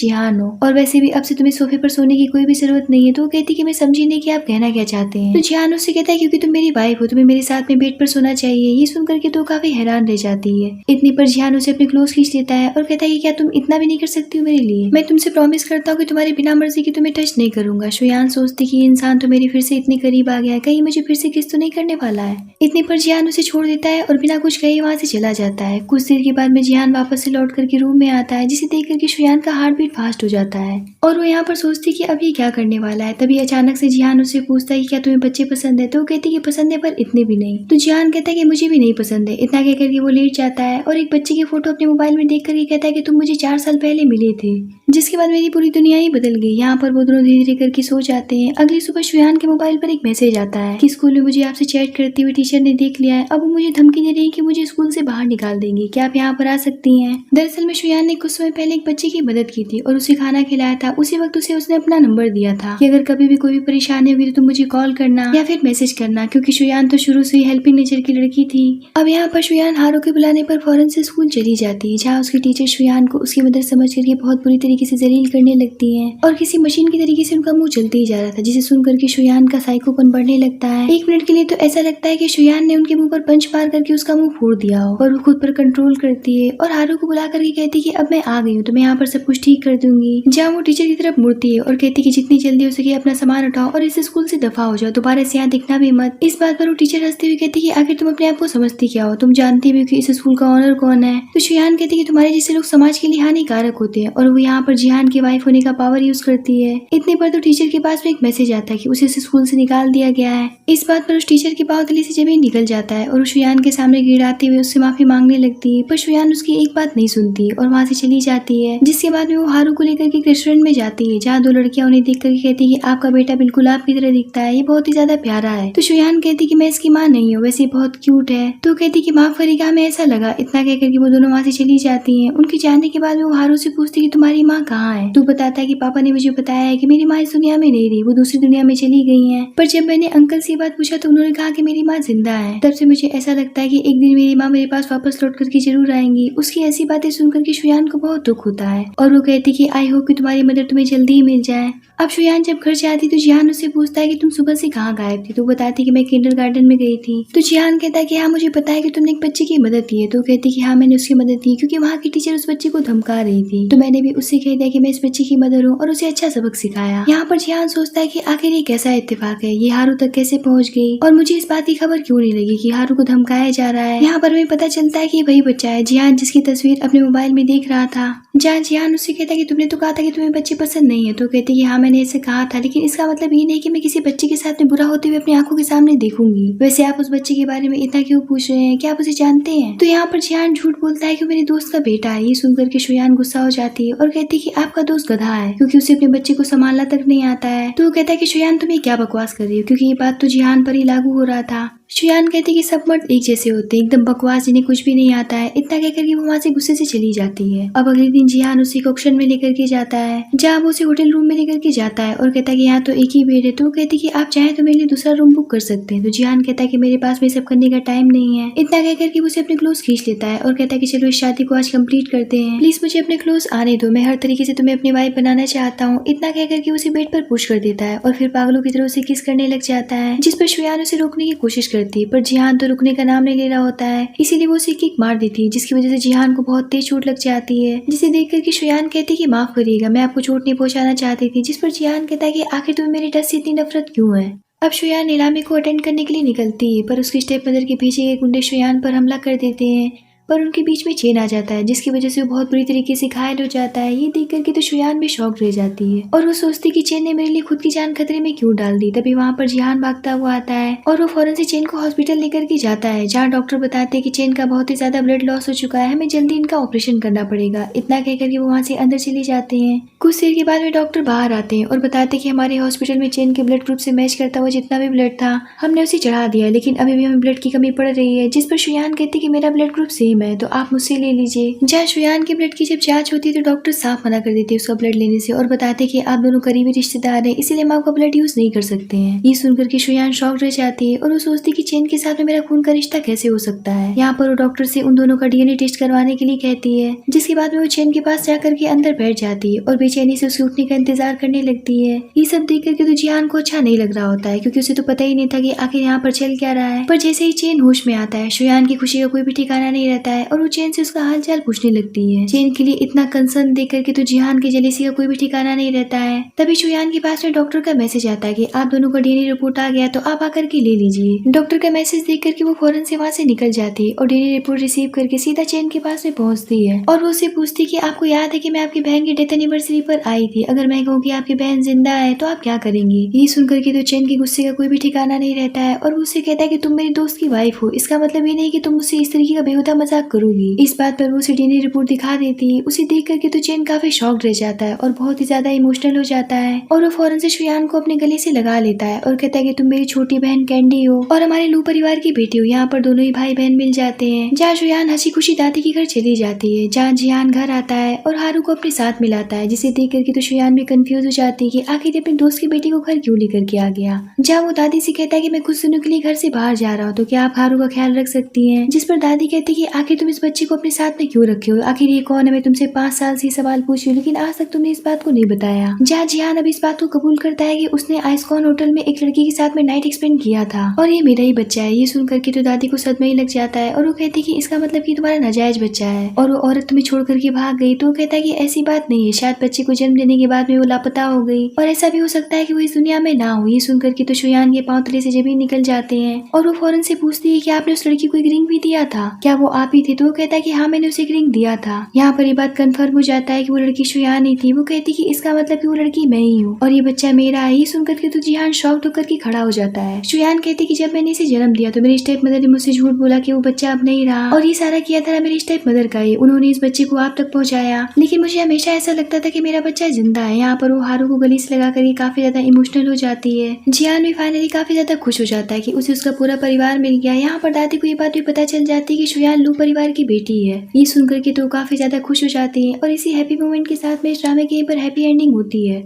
S1: जिहान हो और वैसे भी अब से तुम्हें सोफे पर सोने की कोई भी जरूरत नहीं है। तो वो कहती कि मैं समझी नहीं कि आप कहना क्या चाहते हैं। तो जिहान उससे कहता है क्योंकि तुम मेरी वाइफ हो, तुम्हें मेरे साथ में बेड पर सोना चाहिए। ये सुनकर के तो काफी हैरान रह जाती है। इतने पर जिहान उसे अपने क्लोज खींच लेता है और कहता है कि क्या तुम इतना भी नहीं कर सकती हो मेरे लिए, मैं तुमसे प्रॉमिस करता हूँ कि तुम्हारी बिना मर्जी की तुम्हें टच नहीं करूंगा। शुयान सोचती कि इंसान तो मेरे फिर से इतने करीब आ गया है, कहीं मुझे फिर से किस तो नहीं करने वाला है। इतने पर जिहान उसे छोड़ देता है और बिना कुछ कहे वहाँ से चला जाता है। कुछ देर के बाद में जिहान वापस से लौट करके रूम में आता है, जिसे देख करके शुयान का हार्ट बीट फास्ट हो जाता है और वो यहाँ पर सोचती कि अब ये क्या करने वाला है। तभी अचानक से जिहान उससे पूछता है कि क्या तुम्हें बच्चे पसंद है। तो वो कहती कि पसंद है पर इतने भी नहीं। तो जिहान कहता है कि मुझे भी नहीं पसंद है। इतना कह करके वो लेट जाता है और एक बच्चे की फोटो अपने मोबाइल में देख करके कहता है कि तुम मुझे 4 साल पहले मिले थे, जिसके बाद मेरी पूरी दुनिया ही बदल गई। यहाँ पर वो दोनों धीरे धीरे करके सो जाते हैं। अगली सुबह शुयान के मोबाइल पर एक मैसेज आता है कि स्कूल में मुझे आपसे चैट करती हुई टीचर ने देख लिया है, अब वो मुझे धमकी दे रही है कि मुझे स्कूल से बाहर निकाल देंगी, क्या आप यहाँ पर आ सकती हैं। दरअसल में शुयान ने कुछ समय पहले एक बच्चे की मदद की थी और उसे खाना खिलाया था। उसी वक्त उसे उसने अपना नंबर दिया था कि अगर कभी भी कोई भी परेशानी होगी तो तुम मुझे कॉल करना या फिर मैसेज करना, क्योंकि शुयान तो शुरू से ही हेल्पिंग नेचर की लड़की थी। अब यहाँ पर शुयान हारो के बुलाने पर फौरन से स्कूल चली जाती है, जहाँ उसकी टीचर शुयान को उसकी मदद समझ करके बहुत बुरी तरीके से जलील करने लगती है और किसी मशीन की तरीके से उनका मुंह जलते ही जा रहा था, जिसे सुन करके शुयान का साइकोपन बढ़ने लगता है। एक मिनट के लिए तो ऐसा लगता है कि शुयान ने उनके मुंह पर पंच मार करके उसका मुंह फोड़ दिया हो, और वो खुद पर कंट्रोल करती है और हारो को बुला करके कहती है कि अब मैं आ गई हूँ तो मैं यहाँ पर सब कुछ ठीक कर दूंगी। जहाँ वो टीचर की तरफ मुड़ती है और कहती कि जितनी जल्दी हो सके अपना सामान उठाओ और इस स्कूल से दफा हो जाओ, दोबारा से यहाँ दिखना भी मत। इस बात पर वो टीचर हंसती हुई कहती कि आखिर तुम अपने आप को समझती क्या हो, तुम जानती भी हो कि इस स्कूल का ऑनर कौन है। तो शुयान कहती कि तुम्हारे जैसे लोग समाज के लिए हानिकारक होते हैं और वो यहाँ पर जिहान की वाइफ होने का पावर यूज करती है। इतने पर तो टीचर के पास में एक मैसेज आता है कि उसे स्कूल से निकाल दिया गया है। इस बात पर उस टीचर के पाँव तले से जमीन निकल जाता है और शुयान के सामने गिड़ाते हुए उससे माफी मांगने लगती है, पर शुयान उसकी एक बात नहीं सुनती और वहाँ से चली जाती है। जिसके बाद में वो हारू को लेकर के रेस्टोरेंट में जाती है, जहाँ दो लड़कियां उन्हें देख करके कहती है कि आपका बेटा बिल्कुल आपकी तरह दिखता है, ये बहुत ही ज्यादा प्यारा है। तो शुयान कहती कि मैं इसकी माँ नहीं हूँ, वैसे बहुत क्यूट है। तो कहती कि माफ करेगा, हमें ऐसा लगा। इतना कह करके वो दोनों वहाँ से चली जाती हैं। उनके जाने के बाद वो हारू से पूछती कि तुम्हारी माँ कहाँ है। तो बताता है कि पापा ने मुझे बताया है कि मेरी माँ इस दुनिया में नहीं रही, वो दूसरी दुनिया में चली गई है। पर जब मैंने अंकल से बात पूछा तो उन्होंने कहा कि मेरी माँ जिंदा है। तब से मुझे ऐसा लगता है कि एक दिन मेरी माँ मेरे पास वापस लौट करके जरूर आएंगी। उसकी ऐसी बातें सुनकर के शुयान को बहुत दुख होता है और वो कहती कि आई होप कि तुम्हारी मदर तुम्हें जल्दी ही मिल जाए। अब शुयान जब घर जाती तो जिहान उससे पूछता है कि तुम सुबह से कहाँ गायब थी। तो बताती कि मैं किंडरगार्टन में गई थी। तो जिहान कहता है कि हाँ मुझे पता है कि तुमने एक बच्चे की मदद की है। तो कहती कि हाँ मैंने उसकी मदद की क्योंकि वहाँ की टीचर उस बच्चे को धमका रही थी। तो मैंने भी उससे कह दिया कि मैं इस बच्चे की मदर हूँ और उसे अच्छा सबक सिखाया। यहाँ पर जिहान सोचता है कि आखिर ये कैसा इत्तेफाक है, ये हारू तक कैसे पहुँच गई और मुझे इस बात की खबर क्यों नहीं लगी कि हारू को धमकाया जा रहा है। यहाँ पर हमें पता चलता है कि वही बच्चा है जिहान जिसकी तस्वीर अपने मोबाइल में देख रहा था। जहाँ जिहान उससे कहता है कि तुमने तो कहा था कि तुम्हें बच्चे पसंद नहीं है। तो कहती कि हाँ मैंने ऐसे कहा था, लेकिन इसका मतलब ये नहीं कि मैं किसी बच्चे के साथ में बुरा होते हुए अपनी आंखों के सामने देखूंगी। वैसे आप उस बच्चे के बारे में इतना क्यों पूछ रहे हैं, क्या आप उसे जानते हैं? तो यहाँ पर जिहान झूठ बोलता है कि मेरे दोस्त का बेटा है। ये सुनकर के शुयान गुस्सा हो जाती है और कहती है कि आपका दोस्त गधा है क्योंकि उसे अपने बच्चे को संभालना तक नहीं आता है। तो वो कहता है कि शुयान तुम ये क्या बकवास कर रही हो, क्योंकि ये बात तो जिहान पर ही लागू हो रहा था। शुयान कहती कि सब मर्द एक जैसे होते हैं, एकदम बकवास, जिन्हें कुछ भी नहीं आता है। इतना कहकर के वो वहाँ से गुस्से से चली जाती है। अब अगले दिन जिहान उसे एक ऑप्शन में लेकर के जाता है जहाँ वो उसे होटल रूम में लेकर के जाता है और कहता है कि यहाँ तो एक ही बेड है। तो वो कहती कि आप चाहे तो मेरे लिए दूसरा रूम बुक कर सकते हैं। तो जिहान कहता है कि मेरे पास में सब करने का टाइम नहीं है। इतना कहकर के वो उसे अपने क्लोज खींच लेता है और कहता है कि चलो इस शादी को आज कंप्लीट करते हैं, प्लीज मुझे अपने क्लोज आने दो, मैं हर तरीके से तुम्हें अपनी वाइफ बनाना चाहता हूँ। इतना कहकर के उसे बेड पर पुश कर देता है और फिर पागलों की तरह उसे किस करने लग जाता है, जिस पर शुयान उसे रोकने की कोशिश करती है पर जिहान तो रुकने का नाम नहीं ले रहा होता है। इसीलिए वो उसे किक मार देती है जिसकी वजह से जिहान को बहुत तेज चोट लग जाती है, जिसे देख करके शुयान कहती है कि माफ करिएगा, मैं आपको चोट नहीं पहुंचाना चाहती थी। जिस पर जिहान कहता है कि आखिर तुम्हें मेरे डर से इतनी नफरत क्यों है। अब शुयान नीलामी को अटेंड करने के लिए निकलती है पर उसकी स्टेप मदर के पीछे के गुंडे शुयान पर हमला कर देते हैं पर उनके बीच में चेन आ जाता है जिसकी वजह से वो बहुत बुरी तरीके से घायल हो जाता है। ये देख करके तो शुयान भी शॉक रह जाती है और वो सोचती कि चेन ने मेरे लिए खुद की जान खतरे में क्यों डाल दी। तभी वहाँ पर जिहान भागता हुआ आता है और वो फौरन से चेन को हॉस्पिटल लेकर के जाता है जहाँ डॉक्टर बताते हैं कि चेन का बहुत ही ज्यादा ब्लड लॉस हो चुका है, हमें जल्दी इनका ऑपरेशन करना पड़ेगा। इतना कहकर के वो वहाँ से अंदर चले जाते हैं। कुछ देर के बाद में डॉक्टर बाहर आते हैं और बताते हैं कि हमारे हॉस्पिटल में चेन के ब्लड ग्रुप से मैच करता हुआ जितना भी ब्लड था हमने उसे चढ़ा दिया, लेकिन अभी भी हमें ब्लड की कमी पड़ रही है। जिस पर शुयान कहती कि मेरा ब्लड ग्रुप सेम है तो आप मुझसे ले लीजिए। जहाँ शुयान के ब्लड की जब जांच होती है तो डॉक्टर साफ मना कर देती है उसका ब्लड लेने से और बताते कि आप दोनों करीबी रिश्तेदार हैं, इसीलिए हम आपका ब्लड यूज नहीं कर सकते हैं। ये सुनकर के शुयान शॉक रह जाती है और वो सोचती कि चेन के साथ में मेरा खून का रिश्ता कैसे हो सकता है। यहाँ पर वो डॉक्टर से उन दोनों का डीएनए टेस्ट करवाने के लिए कहती है, जिसके बाद में वो चेन के पास जाकर के अंदर बैठ जाती है और बेचैनी से उसके उठने का इंतजार करने लगती है। ये सब देख करके तो जिहान को अच्छा नहीं लग रहा होता है क्योंकि उसे तो पता ही नहीं था कि आखिर यहाँ पर चल क्या रहा है। पर जैसे ही चेन होश में आता है शुयान की खुशी का कोई भी ठिकाना नहीं रहता है और वो चेन से उसका हालचाल पूछने लगती है। चेन के लिए इतना कंसर्न देख करके तो जिहान के जेलेसी का कोई भी ठिकाना नहीं रहता है। तभी शुयान के पास में डॉक्टर का मैसेज आता है कि आप दोनों का डीएनए रिपोर्ट आ गया तो आप आकर के ले लीजिए। डॉक्टर का मैसेज देख करके वो फौरन से वहाँ से निकल जाती है और डीएनए रिपोर्ट रिसीव करके सीधा चेन के पास में पहुँचती है और वो उससे पूछती कि आपको याद है कि मैं आपकी बहन की डेथ एनिवर्सरी पर आई थी, अगर मैं कहूँ कि आपकी बहन जिंदा है तो आप क्या करेंगे। ये सुनकर के तो चेन के गुस्से का कोई भी ठिकाना नहीं रहता है और वो उससे कहता है कि तुम मेरी दोस्त की वाइफ हो, इसका मतलब ये नहीं कि तुम मुझसे इस तरीके का बेहुदा मजाक करोगी। इस बात पर वो उसे डीएनए रिपोर्ट दिखा देती है। उसे देख करके तो चेन काफी शॉक्ड रह जाता है और बहुत ही ज्यादा इमोशनल हो जाता है और वो फौरन से शुयान को अपने गले से लगा लेता है और कहता है कि तुम मेरी छोटी बहन कैंडी हो और हमारे लू परिवार की बेटी हो। यहाँ पर दोनों ही भाई बहन मिल जाते हैं। जहाँ शुयान हंसी खुशी दादी के घर चली जाती है, जहाँ जिहान घर आता है और हारू को अपने साथ मिलाता है, जिसे देख करके तो शुयान भी कंफ्यूज हो जाती है कि आखिर अपने दोस्त की बेटी को घर क्यों लेकर के आ गया। जहाँ वो दादी से कहता है कि मैं कुछ दिनों के लिए घर से बाहर जा रहा हूँ तो क्या आप हारू का ख्याल रख सकती हैं। जिस पर दादी कहती है कि आखिर तुम इस बच्चे को अपने साथ में क्यों रखे हो, आखिर ये कौन है, मैं तुमसे 5 साल से सवाल पूछ रही हूँ लेकिन आज तक तुमने इस बात को नहीं बताया। जहाँ जिहान अब इस बात को कबूल करता है कि उसने आइस्कॉन होटल में एक लड़की के साथ में नाइट स्पेंड किया था और ये मेरा ही बच्चा है। ये सुन करके तो दादी को सदमा ही लग जाता है और वो कहती है कि इसका मतलब कि तुम्हारा नाजायज बच्चा है और वो औरत तुम्हें छोड़ करके भाग गई। तो वो कहता है कि ऐसी बात नहीं है, शायद बच्चे को जन्म देने के बाद में वो लापता हो गई और ऐसा भी हो सकता है कि वो इस दुनिया में ना हो। ये सुन करके तो शुयान के पांव तले से जमीन निकल जाते हैं और वो फौरन से पूछती है कि आपने उस लड़की को एक रिंग भी दिया था, क्या वो आप ही थे। तो वो कहता है कि हाँ मैंने उसे एक रिंग दिया था। यहाँ पर ये बात कंफर्म हो जाता है कि वो लड़की शुयान ही थी। वो कहती कि इसका मतलब कि वो लड़की मैं ही हूँ और ये बच्चा मेरा है। ये सुन करके तो जिहान शॉक्ड होकर के खड़ा हो जाता है। शुयान कहती कि जब मैंने इसे जन्म दिया तो मेरी स्टेप मदर ने मुझसे झूठ बोला कि वो बच्चा अब नहीं रहा और ये सारा किया था मेरी स्टेप मदर का ही, उन्होंने इस बच्चे को आप तक पहुँचाया, लेकिन मुझे हमेशा ऐसा लगता था कि मेरा बच्चा जिंदा है। यहाँ पर वो हारू को गले से लगा कर काफी ज्यादा इमोशनल हो जाती है। जिहान भी फाइनली काफी ज्यादा खुश हो जाता है कि उसे उसका पूरा परिवार मिल गया। यहाँ पर दादी को ये बात भी पता चल जाती है कि शुयान लू परिवार की बेटी है। ये सुनकर के तो काफी ज्यादा खुश हो जाती है और इसी हैप्पी मोमेंट के साथ में इस ड्रामे के पर हैप्पी एंडिंग होती है।